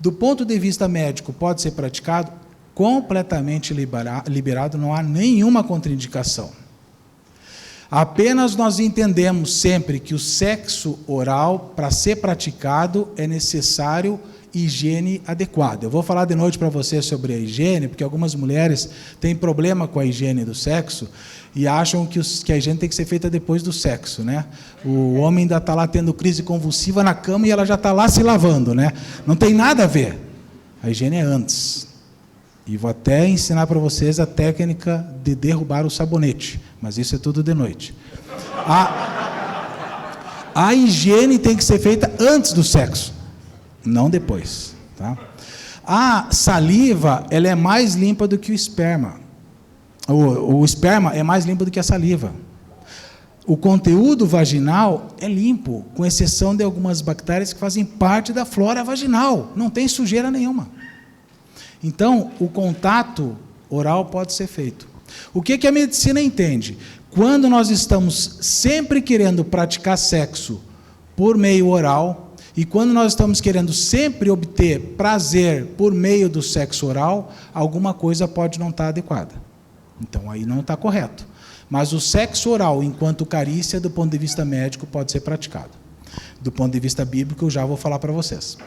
Do ponto de vista médico, pode ser praticado? Completamente liberado, não há nenhuma contraindicação. Apenas nós entendemos sempre que o sexo oral, para ser praticado, é necessário higiene adequada. Eu vou falar de noite para vocês sobre a higiene, porque algumas mulheres têm problema com a higiene do sexo e acham que a higiene tem que ser feita depois do sexo, né? O homem ainda está lá tendo crise convulsiva na cama e ela já está lá se lavando, né? Não tem nada a ver. A higiene é antes. E vou até ensinar para vocês a técnica de derrubar o sabonete, mas isso é tudo de noite. A higiene tem que ser feita antes do sexo, não depois. Tá? A saliva, ela é mais limpa do que o esperma. O esperma é mais limpo do que a saliva. O conteúdo vaginal é limpo, com exceção de algumas bactérias que fazem parte da flora vaginal. Não tem sujeira nenhuma. Então, o contato oral pode ser feito. O que a medicina entende? Quando nós estamos sempre querendo praticar sexo por meio oral, E quando nós estamos querendo sempre obter prazer por meio do sexo oral, alguma coisa pode não estar adequada. Então aí não está correto. Mas o sexo oral, enquanto carícia, do ponto de vista médico, pode ser praticado. Do ponto de vista bíblico, eu já vou falar para vocês.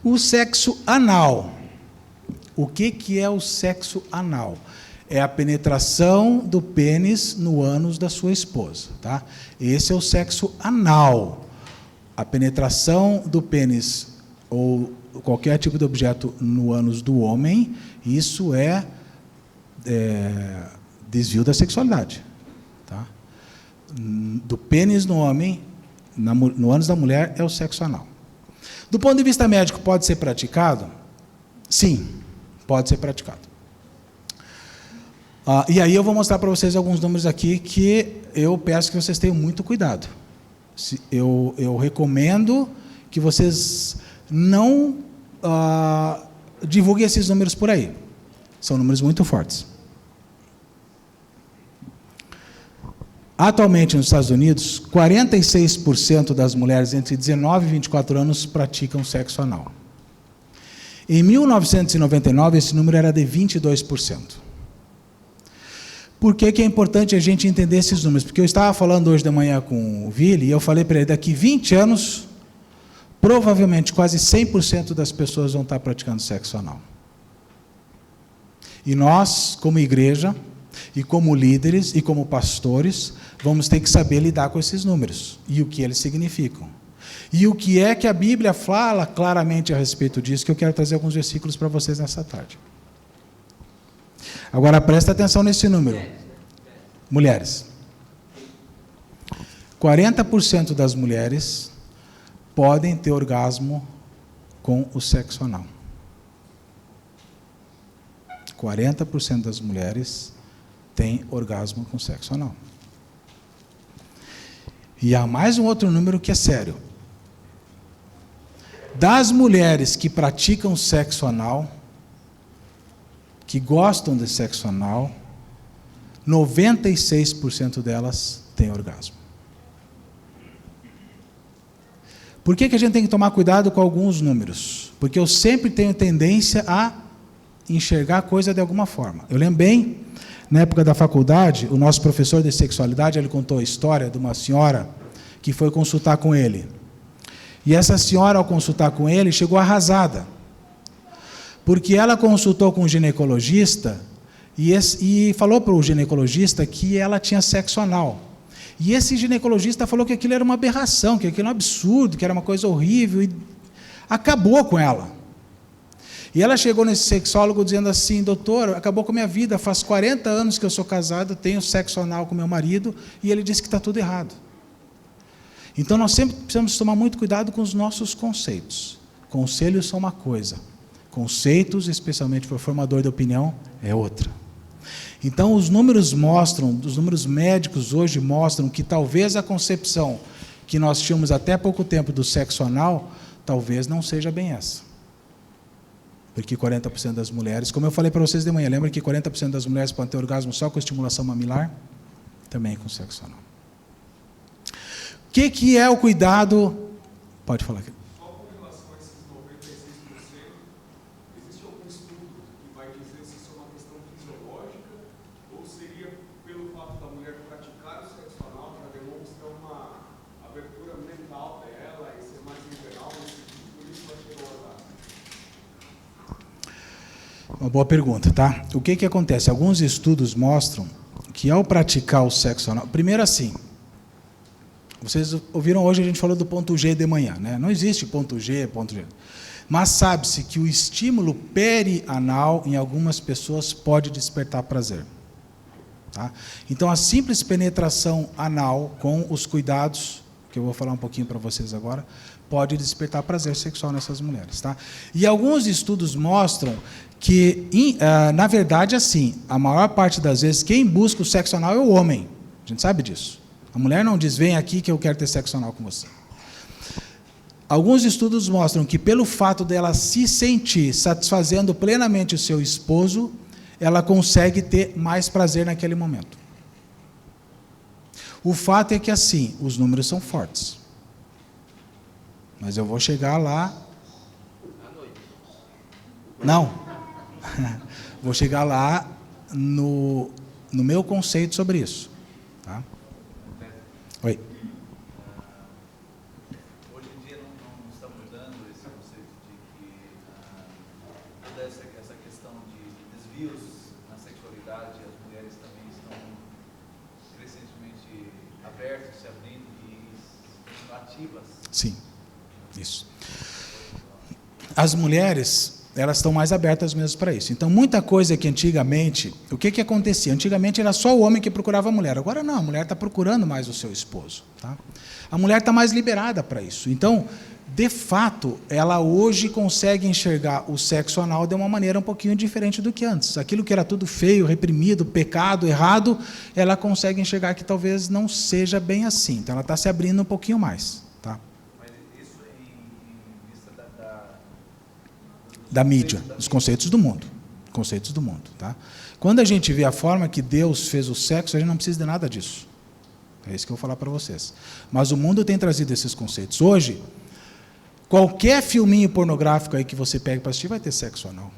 O sexo anal. O que é o sexo anal? É a penetração do pênis no ânus da sua esposa. Tá? Esse é o sexo anal. A penetração do pênis ou qualquer tipo de objeto no ânus do homem, isso é desvio da sexualidade. Tá? Do pênis no homem, no ânus da mulher, é o sexo anal. Do ponto de vista médico, pode ser praticado? Sim, pode ser praticado. E aí eu vou mostrar para vocês alguns números aqui que eu peço que vocês tenham muito cuidado. Eu recomendo que vocês não divulguem esses números por aí. São números muito fortes. Atualmente, nos Estados Unidos, 46% das mulheres entre 19 e 24 anos praticam sexo anal. Em 1999, esse número era de 22%. Por que é importante a gente entender esses números? Porque eu estava falando hoje de manhã com o Vili, e eu falei para ele, daqui 20 anos, provavelmente quase 100% das pessoas vão estar praticando sexo anal. E nós, como igreja, e como líderes, e como pastores, vamos ter que saber lidar com esses números, e o que eles significam. E o que é que a Bíblia fala claramente a respeito disso, que eu quero trazer alguns versículos para vocês nessa tarde. Agora, presta atenção nesse número. Mulheres. 40% das mulheres podem ter orgasmo com o sexo anal. 40% das mulheres têm orgasmo com sexo anal. E há mais um outro número que é sério. Das mulheres que praticam sexo anal, que gostam de sexo anal, 96% delas têm orgasmo. Por que a gente tem que tomar cuidado com alguns números? Porque eu sempre tenho tendência a enxergar a coisa de alguma forma. Eu lembro bem, na época da faculdade, o nosso professor de sexualidade, ele contou a história de uma senhora que foi consultar com ele. E essa senhora, ao consultar com ele, chegou arrasada. Porque ela consultou com o ginecologista e falou para o ginecologista que ela tinha sexo anal. E esse ginecologista falou que aquilo era uma aberração, que aquilo era um absurdo, que era uma coisa horrível, e acabou com ela. E ela chegou nesse sexólogo dizendo assim: doutor, acabou com a minha vida, faz 40 anos que eu sou casada, tenho sexo anal com meu marido, e ele disse que está tudo errado. Então nós sempre precisamos tomar muito cuidado com os nossos conceitos. Conselhos são uma coisa, conceitos, especialmente para o formador de opinião, é outra. Então os números médicos hoje mostram que talvez a concepção que nós tínhamos até pouco tempo do sexo anal, talvez não seja bem essa. Porque 40% das mulheres, como eu falei para vocês de manhã, lembra que 40% das mulheres podem ter orgasmo só com estimulação mamilar? Também com sexo anal. O que é o cuidado? Pode falar aqui. Só com relação a esses 96%, existe algum estudo que vai dizer se isso é uma questão fisiológica ou seria pelo fato da mulher praticar o sexo anal, que ela demonstra uma abertura mental dela e ser mais liberal, por isso vai chegar ao orgasmo? Uma boa pergunta, tá? O que acontece? Alguns estudos mostram que ao praticar o sexo anal, primeiro assim, vocês ouviram hoje, a gente falou do ponto G de manhã, né? Não existe ponto G. Mas sabe-se que o estímulo perianal, em algumas pessoas, pode despertar prazer. Tá? Então, a simples penetração anal, com os cuidados, que eu vou falar um pouquinho para vocês agora, pode despertar prazer sexual nessas mulheres. Tá? E alguns estudos mostram que, na verdade, assim, a maior parte das vezes, quem busca o sexo anal é o homem. A gente sabe disso. A mulher não diz, vem aqui que eu quero ter sexo anal com você. Alguns estudos mostram que pelo fato dela se sentir satisfazendo plenamente o seu esposo, ela consegue ter mais prazer naquele momento. O fato é que assim, os números são fortes. Mas eu vou chegar lá. Não. Vou chegar lá no meu conceito sobre isso. Tá? Oi. Hoje em dia não está mudando esse conceito de que toda essa questão de desvios na sexualidade, as mulheres também estão crescentemente abertas, se abrindo e ativas. Sim, isso. As mulheres, elas estão mais abertas mesmo para isso. Então, muita coisa que antigamente, o que acontecia? Antigamente era só o homem que procurava a mulher. Agora não, a mulher está procurando mais o seu esposo. Tá? A mulher está mais liberada para isso. Então, de fato, ela hoje consegue enxergar o sexo anal de uma maneira um pouquinho diferente do que antes. Aquilo que era tudo feio, reprimido, pecado, errado, ela consegue enxergar que talvez não seja bem assim. Então, ela está se abrindo um pouquinho mais. Tá? Mas isso em vista Da mídia, dos conceitos do mundo. Conceitos do mundo. Tá? Quando a gente vê a forma que Deus fez o sexo, a gente não precisa de nada disso. É isso que eu vou falar para vocês. Mas o mundo tem trazido esses conceitos. Hoje, qualquer filminho pornográfico aí que você pegue para assistir vai ter sexo anal.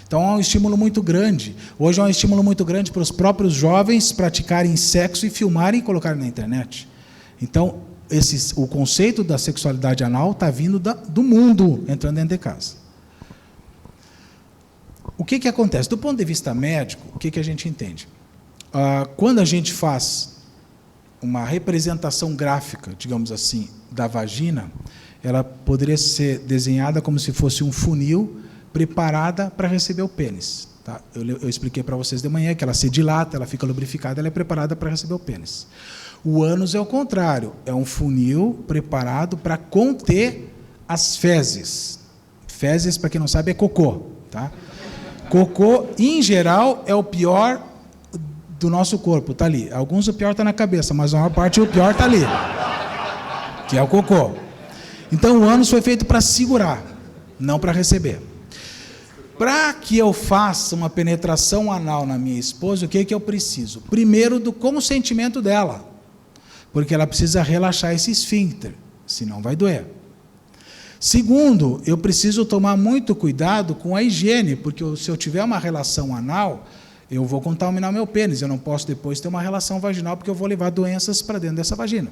Então é um estímulo muito grande. Hoje é um estímulo muito grande para os próprios jovens praticarem sexo e filmarem e colocarem na internet. Então, o conceito da sexualidade anal está vindo do mundo, entrando dentro de casa. O que acontece? Do ponto de vista médico, o que a gente entende? Quando a gente faz uma representação gráfica, digamos assim, da vagina, ela poderia ser desenhada como se fosse um funil preparada para receber o pênis. Tá? Eu expliquei para vocês de manhã que ela se dilata, ela fica lubrificada, ela é preparada para receber o pênis. O ânus é o contrário, é um funil preparado para conter as fezes. Fezes, para quem não sabe, é cocô. Tá? Cocô, em geral, é o pior do nosso corpo, está ali. Alguns o pior está na cabeça, mas a maior parte o pior está ali, que é o cocô. Então o ânus foi feito para segurar, não para receber. Para que eu faça uma penetração anal na minha esposa, o que eu preciso? Primeiro, do consentimento dela, porque ela precisa relaxar esse esfíncter, senão vai doer. Segundo, eu preciso tomar muito cuidado com a higiene, porque se eu tiver uma relação anal, eu vou contaminar meu pênis, eu não posso depois ter uma relação vaginal, porque eu vou levar doenças para dentro dessa vagina.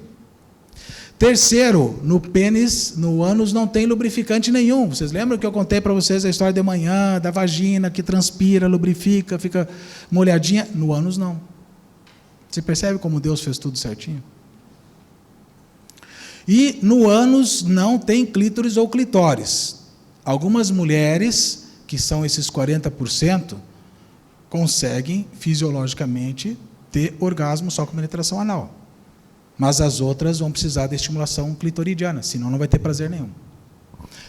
Terceiro, no pênis, no ânus, não tem lubrificante nenhum. Vocês lembram que eu contei para vocês a história de manhã, da vagina, que transpira, lubrifica, fica molhadinha? No ânus, não. Você percebe como Deus fez tudo certinho? E no ânus não tem clítoris ou clitóris. Algumas mulheres, que são esses 40%, conseguem fisiologicamente ter orgasmo só com penetração anal. Mas as outras vão precisar de estimulação clitoridiana, senão não vai ter prazer nenhum.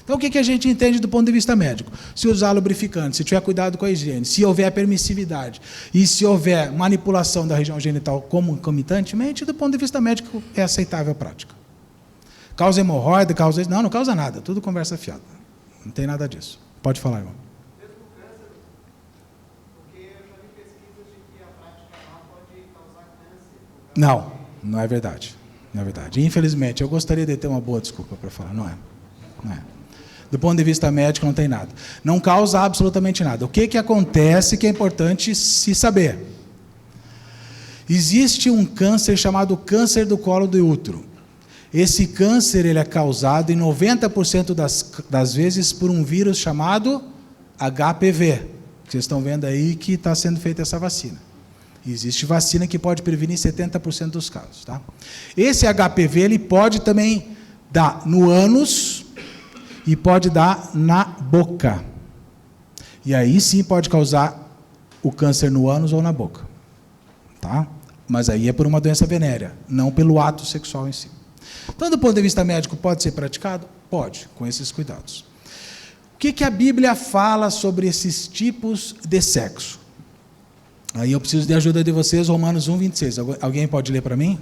Então o que a gente entende do ponto de vista médico? Se usar lubrificante, se tiver cuidado com a higiene, se houver permissividade e se houver manipulação da região genital concomitantemente, do ponto de vista médico é aceitável a prática. Causa hemorroida, causa... Não causa nada, tudo conversa fiada. Não tem nada disso. Pode falar, irmão. Mesmo câncer, porque eu já vi pesquisas de que a prática anal pode causar câncer. Não é verdade. Não é verdade. Infelizmente, eu gostaria de ter uma boa desculpa para falar. Não é. Do ponto de vista médico, não tem nada. Não causa absolutamente nada. O que acontece que é importante se saber? Existe um câncer chamado câncer do colo do útero. Esse câncer ele é causado em 90% das vezes por um vírus chamado HPV. Vocês estão vendo aí que está sendo feita essa vacina. Existe vacina que pode prevenir 70% dos casos. Tá? Esse HPV ele pode também dar no ânus e pode dar na boca. E aí sim pode causar o câncer no ânus ou na boca. Tá? Mas aí é por uma doença venérea, não pelo ato sexual em si. Então, do ponto de vista médico, pode ser praticado? Pode, com esses cuidados. O que a Bíblia fala sobre esses tipos de sexo? Aí eu preciso de ajuda de vocês, Romanos 1, 26. Alguém pode ler para mim?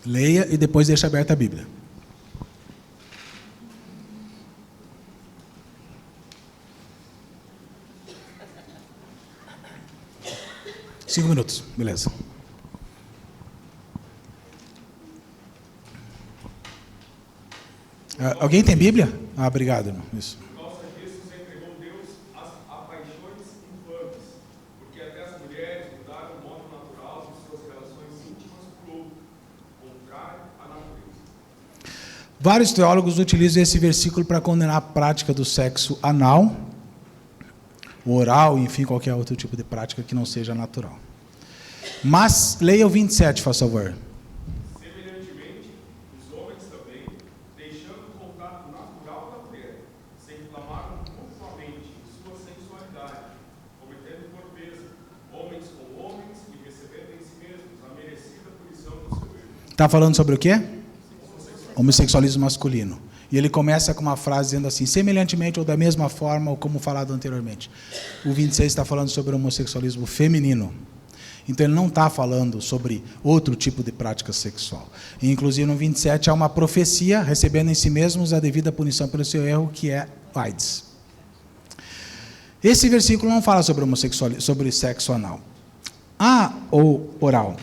Leia e depois deixa aberta a Bíblia. 5 minutos, beleza. Alguém tem Bíblia? Obrigado, irmão. Isso. Por causa disso, se entregou Deus a paixões infames, porque até as mulheres mudaram o modo natural de suas relações íntimas por outro, contrário à natureza. Vários teólogos utilizam esse versículo para condenar a prática do sexo anal, oral, enfim, qualquer outro tipo de prática que não seja natural. Mas, leia o 27, por favor. Semelhantemente, os homens também, deixando o contato natural da mulher, se inflamaram mutuamente em sua sensualidade, cometendo torpeza, homens com homens e recebendo em si mesmos a merecida punição do seu erro. Está falando sobre o quê? Homossexualismo masculino. E ele começa com uma frase dizendo assim, semelhantemente ou da mesma forma, ou como falado anteriormente. O 26 está falando sobre o homossexualismo feminino. Então ele não está falando sobre outro tipo de prática sexual. E, inclusive no 27 há uma profecia, recebendo em si mesmos a devida punição pelo seu erro, que é AIDS. Esse versículo não fala sobre homossexualismo, sobre sexo anal. Ou oral.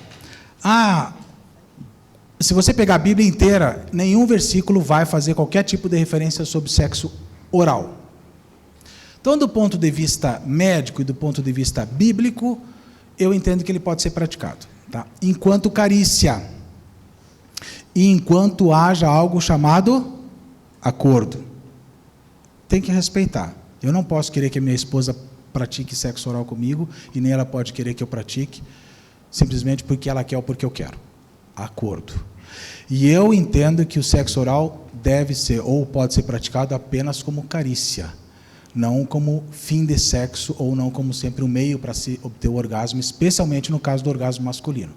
Se você pegar a Bíblia inteira, nenhum versículo vai fazer qualquer tipo de referência sobre sexo oral. Então, do ponto de vista médico e do ponto de vista bíblico, eu entendo que ele pode ser praticado, tá? Enquanto carícia. E enquanto haja algo chamado acordo. Tem que respeitar. Eu não posso querer que a minha esposa pratique sexo oral comigo, e nem ela pode querer que eu pratique, simplesmente porque ela quer ou porque eu quero. Acordo. E eu entendo que o sexo oral deve ser, ou pode ser praticado apenas como carícia, não como fim de sexo, ou não como sempre um meio para se obter o orgasmo, especialmente no caso do orgasmo masculino,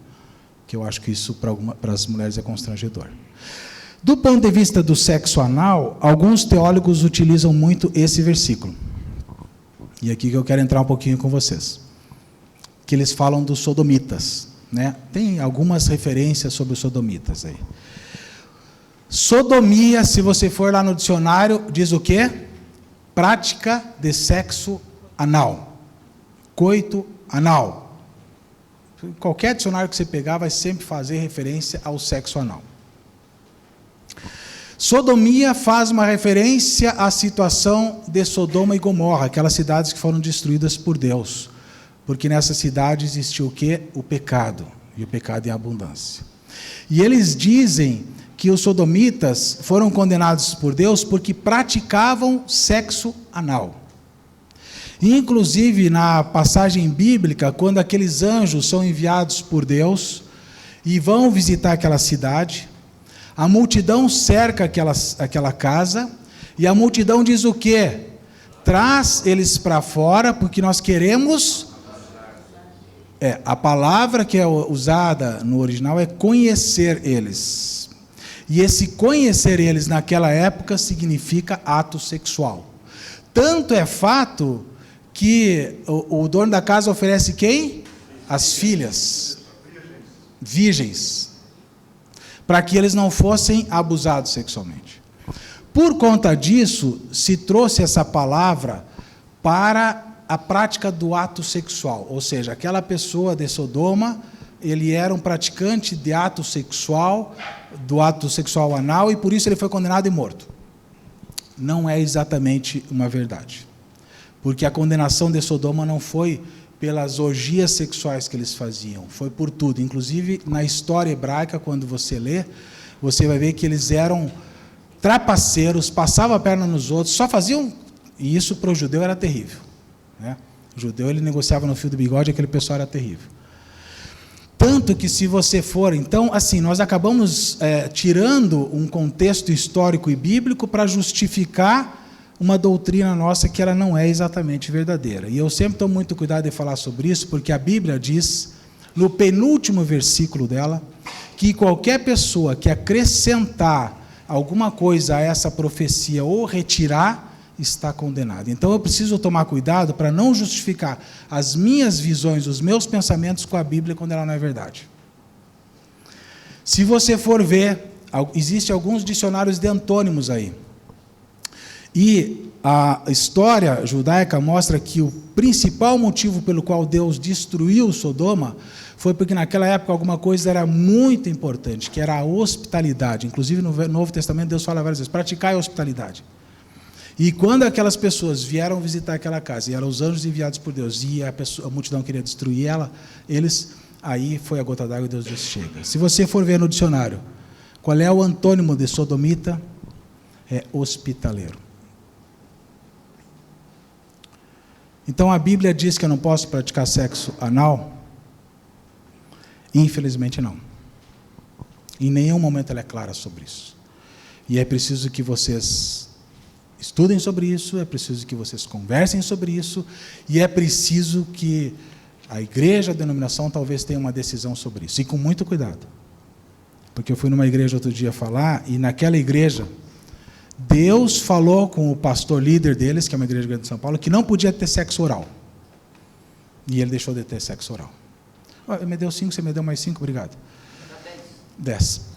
que eu acho que isso para as mulheres é constrangedor. Do ponto de vista do sexo anal, alguns teólogos utilizam muito esse versículo. E aqui que eu quero entrar um pouquinho com vocês. Que eles falam dos sodomitas. Né? Tem algumas referências sobre os sodomitas aí. Sodomia, se você for lá no dicionário, diz o quê? Prática de sexo anal. Coito anal. Qualquer dicionário que você pegar vai sempre fazer referência ao sexo anal. Sodomia faz uma referência à situação de Sodoma e Gomorra, aquelas cidades que foram destruídas por Deus. Porque nessa cidade existiu o quê? O pecado, e o pecado em abundância. E eles dizem que os sodomitas foram condenados por Deus porque praticavam sexo anal. E, inclusive, na passagem bíblica, quando aqueles anjos são enviados por Deus e vão visitar aquela cidade, a multidão cerca aquela casa, e a multidão diz o quê? Traz eles para fora, porque nós queremos... a palavra que é usada no original é conhecer eles. E esse conhecer eles naquela época significa ato sexual. Tanto é fato que o dono da casa oferece quem? As filhas. Virgens. Para que eles não fossem abusados sexualmente. Por conta disso, se trouxe essa palavra para a prática do ato sexual, ou seja, aquela pessoa de Sodoma, ele era um praticante de ato sexual, do ato sexual anal, e por isso ele foi condenado e morto. Não é exatamente uma verdade, porque a condenação de Sodoma não foi pelas orgias sexuais que eles faziam, foi por tudo. Inclusive, na história hebraica, quando você lê, você vai ver que eles eram trapaceiros, passavam a perna nos outros, só faziam, e isso para o judeu era terrível. Né? O judeu, ele negociava no fio do bigode, aquele pessoal era terrível. Tanto que se você for... Então, assim, nós acabamos tirando um contexto histórico e bíblico para justificar uma doutrina nossa que ela não é exatamente verdadeira. E eu sempre tomo muito cuidado de falar sobre isso, porque a Bíblia diz, no penúltimo versículo dela, que qualquer pessoa que acrescentar alguma coisa a essa profecia ou retirar, está condenado. Então eu preciso tomar cuidado para não justificar as minhas visões, os meus pensamentos com a Bíblia quando ela não é verdade. Se você for ver, existem alguns dicionários de antônimos aí. E A história judaica mostra que o principal motivo pelo qual Deus destruiu Sodoma foi porque naquela época alguma coisa era muito importante, que era a hospitalidade. Inclusive no Novo Testamento Deus fala várias vezes, praticar a hospitalidade. E quando aquelas pessoas vieram visitar aquela casa, e eram os anjos enviados por Deus, e a multidão queria destruir ela, aí foi a gota d'água e Deus disse, chega. Se você for ver no dicionário, qual é o antônimo de sodomita? É hospitaleiro. Então a Bíblia diz que eu não posso praticar sexo anal? Infelizmente não. Em nenhum momento ela é clara sobre isso. E é preciso que vocês estudem sobre isso, é preciso que vocês conversem sobre isso, e é preciso que a igreja, a denominação, talvez tenha uma decisão sobre isso. E com muito cuidado. Porque eu fui numa igreja outro dia falar, e naquela igreja, Deus falou com o pastor líder deles, que é uma igreja grande de São Paulo, que não podia ter sexo oral. E ele deixou de ter sexo oral. Me deu 5, você me deu mais 5, obrigado. 10.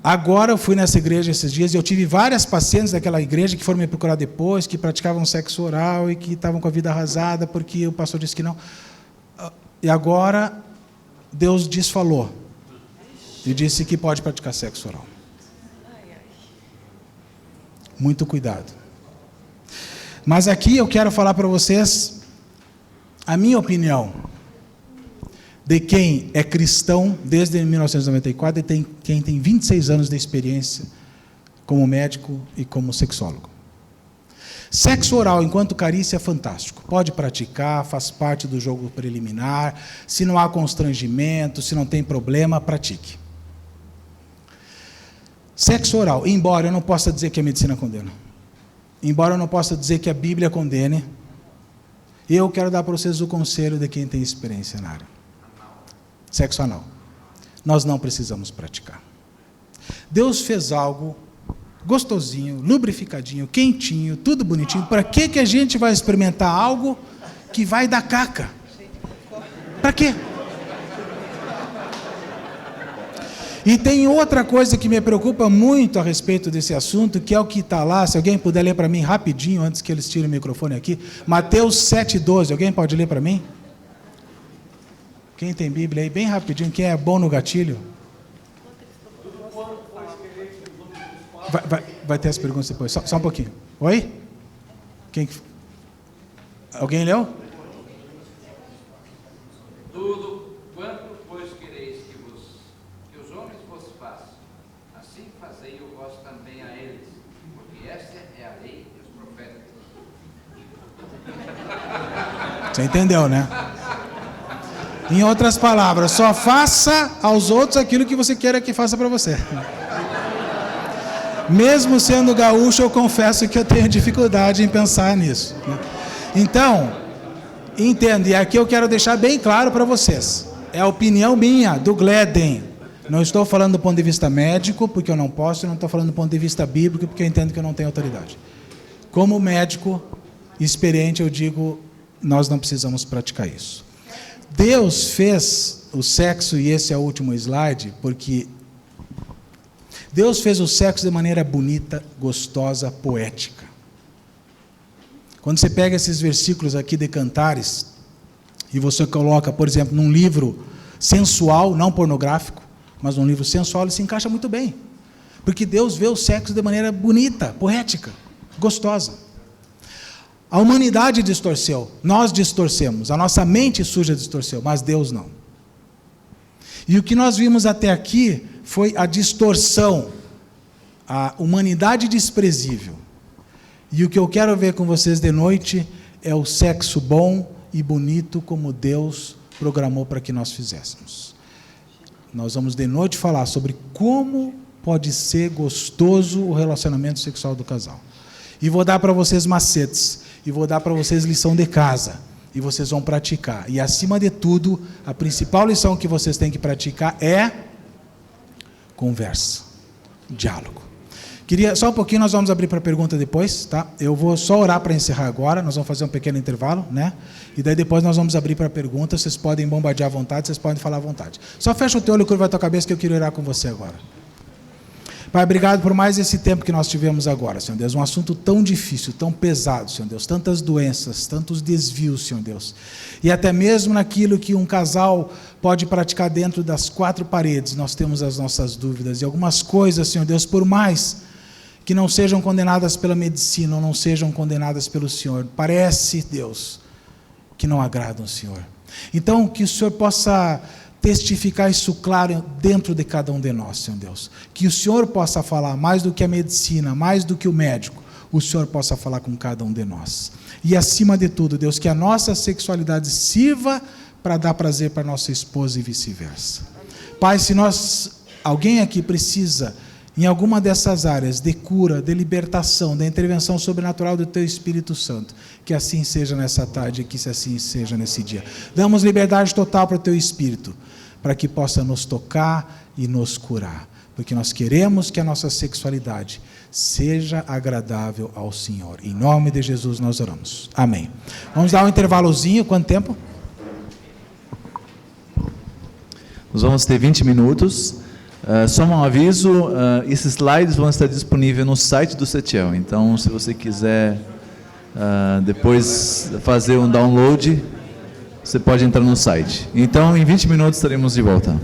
Agora eu fui nessa igreja esses dias e eu tive várias pacientes daquela igreja que foram me procurar depois, que praticavam sexo oral e que estavam com a vida arrasada porque o pastor disse que não. E agora Deus desfalou e disse que pode praticar sexo oral. Muito cuidado. Mas aqui eu quero falar para vocês a minha opinião de quem é cristão desde 1994 e quem tem 26 anos de experiência como médico e como sexólogo. Sexo oral enquanto carícia é fantástico. Pode praticar, faz parte do jogo preliminar. Se não há constrangimento, se não tem problema, pratique. Sexo oral, embora eu não possa dizer que a medicina condena, embora eu não possa dizer que a Bíblia condene, eu quero dar para vocês o conselho de quem tem experiência na área. Sexo anal. Nós não precisamos praticar. Deus fez algo gostosinho, lubrificadinho, quentinho, tudo bonitinho. Para que a gente vai experimentar algo que vai dar caca? Para quê? E tem outra coisa que me preocupa muito a respeito desse assunto, que é o que está lá, se alguém puder ler para mim rapidinho, antes que eles tirem o microfone aqui, Mateus 7,12, alguém pode ler para mim? Quem tem Bíblia aí, bem rapidinho, quem é bom no gatilho? Vai ter as perguntas depois, só um pouquinho. Oi? Alguém leu? Tudo quanto, pois, quereis que os homens vos façam, assim fazei eu vós também a eles, porque esta é a lei e os profetas. Você entendeu, né? Em outras palavras, só faça aos outros aquilo que você queira que faça para você. Mesmo sendo gaúcho, eu confesso que eu tenho dificuldade em pensar nisso. Então, entenda, e aqui eu quero deixar bem claro para vocês. É a opinião minha, do Gleden. Não estou falando do ponto de vista médico, porque eu não posso, e não estou falando do ponto de vista bíblico, porque eu entendo que eu não tenho autoridade. Como médico experiente, eu digo, nós não precisamos praticar isso. Deus fez o sexo, e esse é o último slide, porque Deus fez o sexo de maneira bonita, gostosa, poética. Quando você pega esses versículos aqui de Cantares, e você coloca, por exemplo, num livro sensual, não pornográfico, mas num livro sensual, ele se encaixa muito bem. Porque Deus vê o sexo de maneira bonita, poética, gostosa. A humanidade distorceu, nós distorcemos, a nossa mente suja distorceu, mas Deus não. E o que nós vimos até aqui foi a distorção, a humanidade desprezível. E o que eu quero ver com vocês de noite é o sexo bom e bonito como Deus programou para que nós fizéssemos. Nós vamos de noite falar sobre como pode ser gostoso o relacionamento sexual do casal. E vou dar para vocês macetes, e vou dar para vocês lição de casa, e vocês vão praticar. E acima de tudo, a principal lição que vocês têm que praticar é conversa, diálogo. Só um pouquinho, nós vamos abrir para pergunta depois, tá? Eu vou só orar para encerrar agora, nós vamos fazer um pequeno intervalo, né? E daí depois nós vamos abrir para pergunta, vocês podem bombardear à vontade, vocês podem falar à vontade. Só fecha o teu olho e curva a tua cabeça que eu quero orar com você agora. Pai, obrigado por mais esse tempo que nós tivemos agora, Senhor Deus. Um assunto tão difícil, tão pesado, Senhor Deus. Tantas doenças, tantos desvios, Senhor Deus. E até mesmo naquilo que um casal pode praticar dentro das quatro paredes, nós temos as nossas dúvidas. E algumas coisas, Senhor Deus, por mais que não sejam condenadas pela medicina ou não sejam condenadas pelo Senhor, parece, Deus, que não agradam o Senhor. Então, que o Senhor possa testificar isso claro dentro de cada um de nós, Senhor Deus. Que o Senhor possa falar mais do que a medicina, mais do que o médico, o Senhor possa falar com cada um de nós. E acima de tudo, Deus, que a nossa sexualidade sirva para dar prazer para nossa esposa e vice-versa. Pai, se alguém aqui precisa, em alguma dessas áreas, de cura, de libertação, da intervenção sobrenatural do Teu Espírito Santo, que assim seja nessa tarde e que assim seja nesse dia. Damos liberdade total para o Teu Espírito, para que possa nos tocar e nos curar, porque nós queremos que a nossa sexualidade seja agradável ao Senhor. Em nome de Jesus nós oramos. Amém. Vamos dar um intervalozinho, quanto tempo? Nós vamos ter 20 minutos. Só um aviso, esses slides vão estar disponíveis no site do CETIEL. Então, se você quiser depois fazer um download, você pode entrar no site. Então, em 20 minutos estaremos de volta.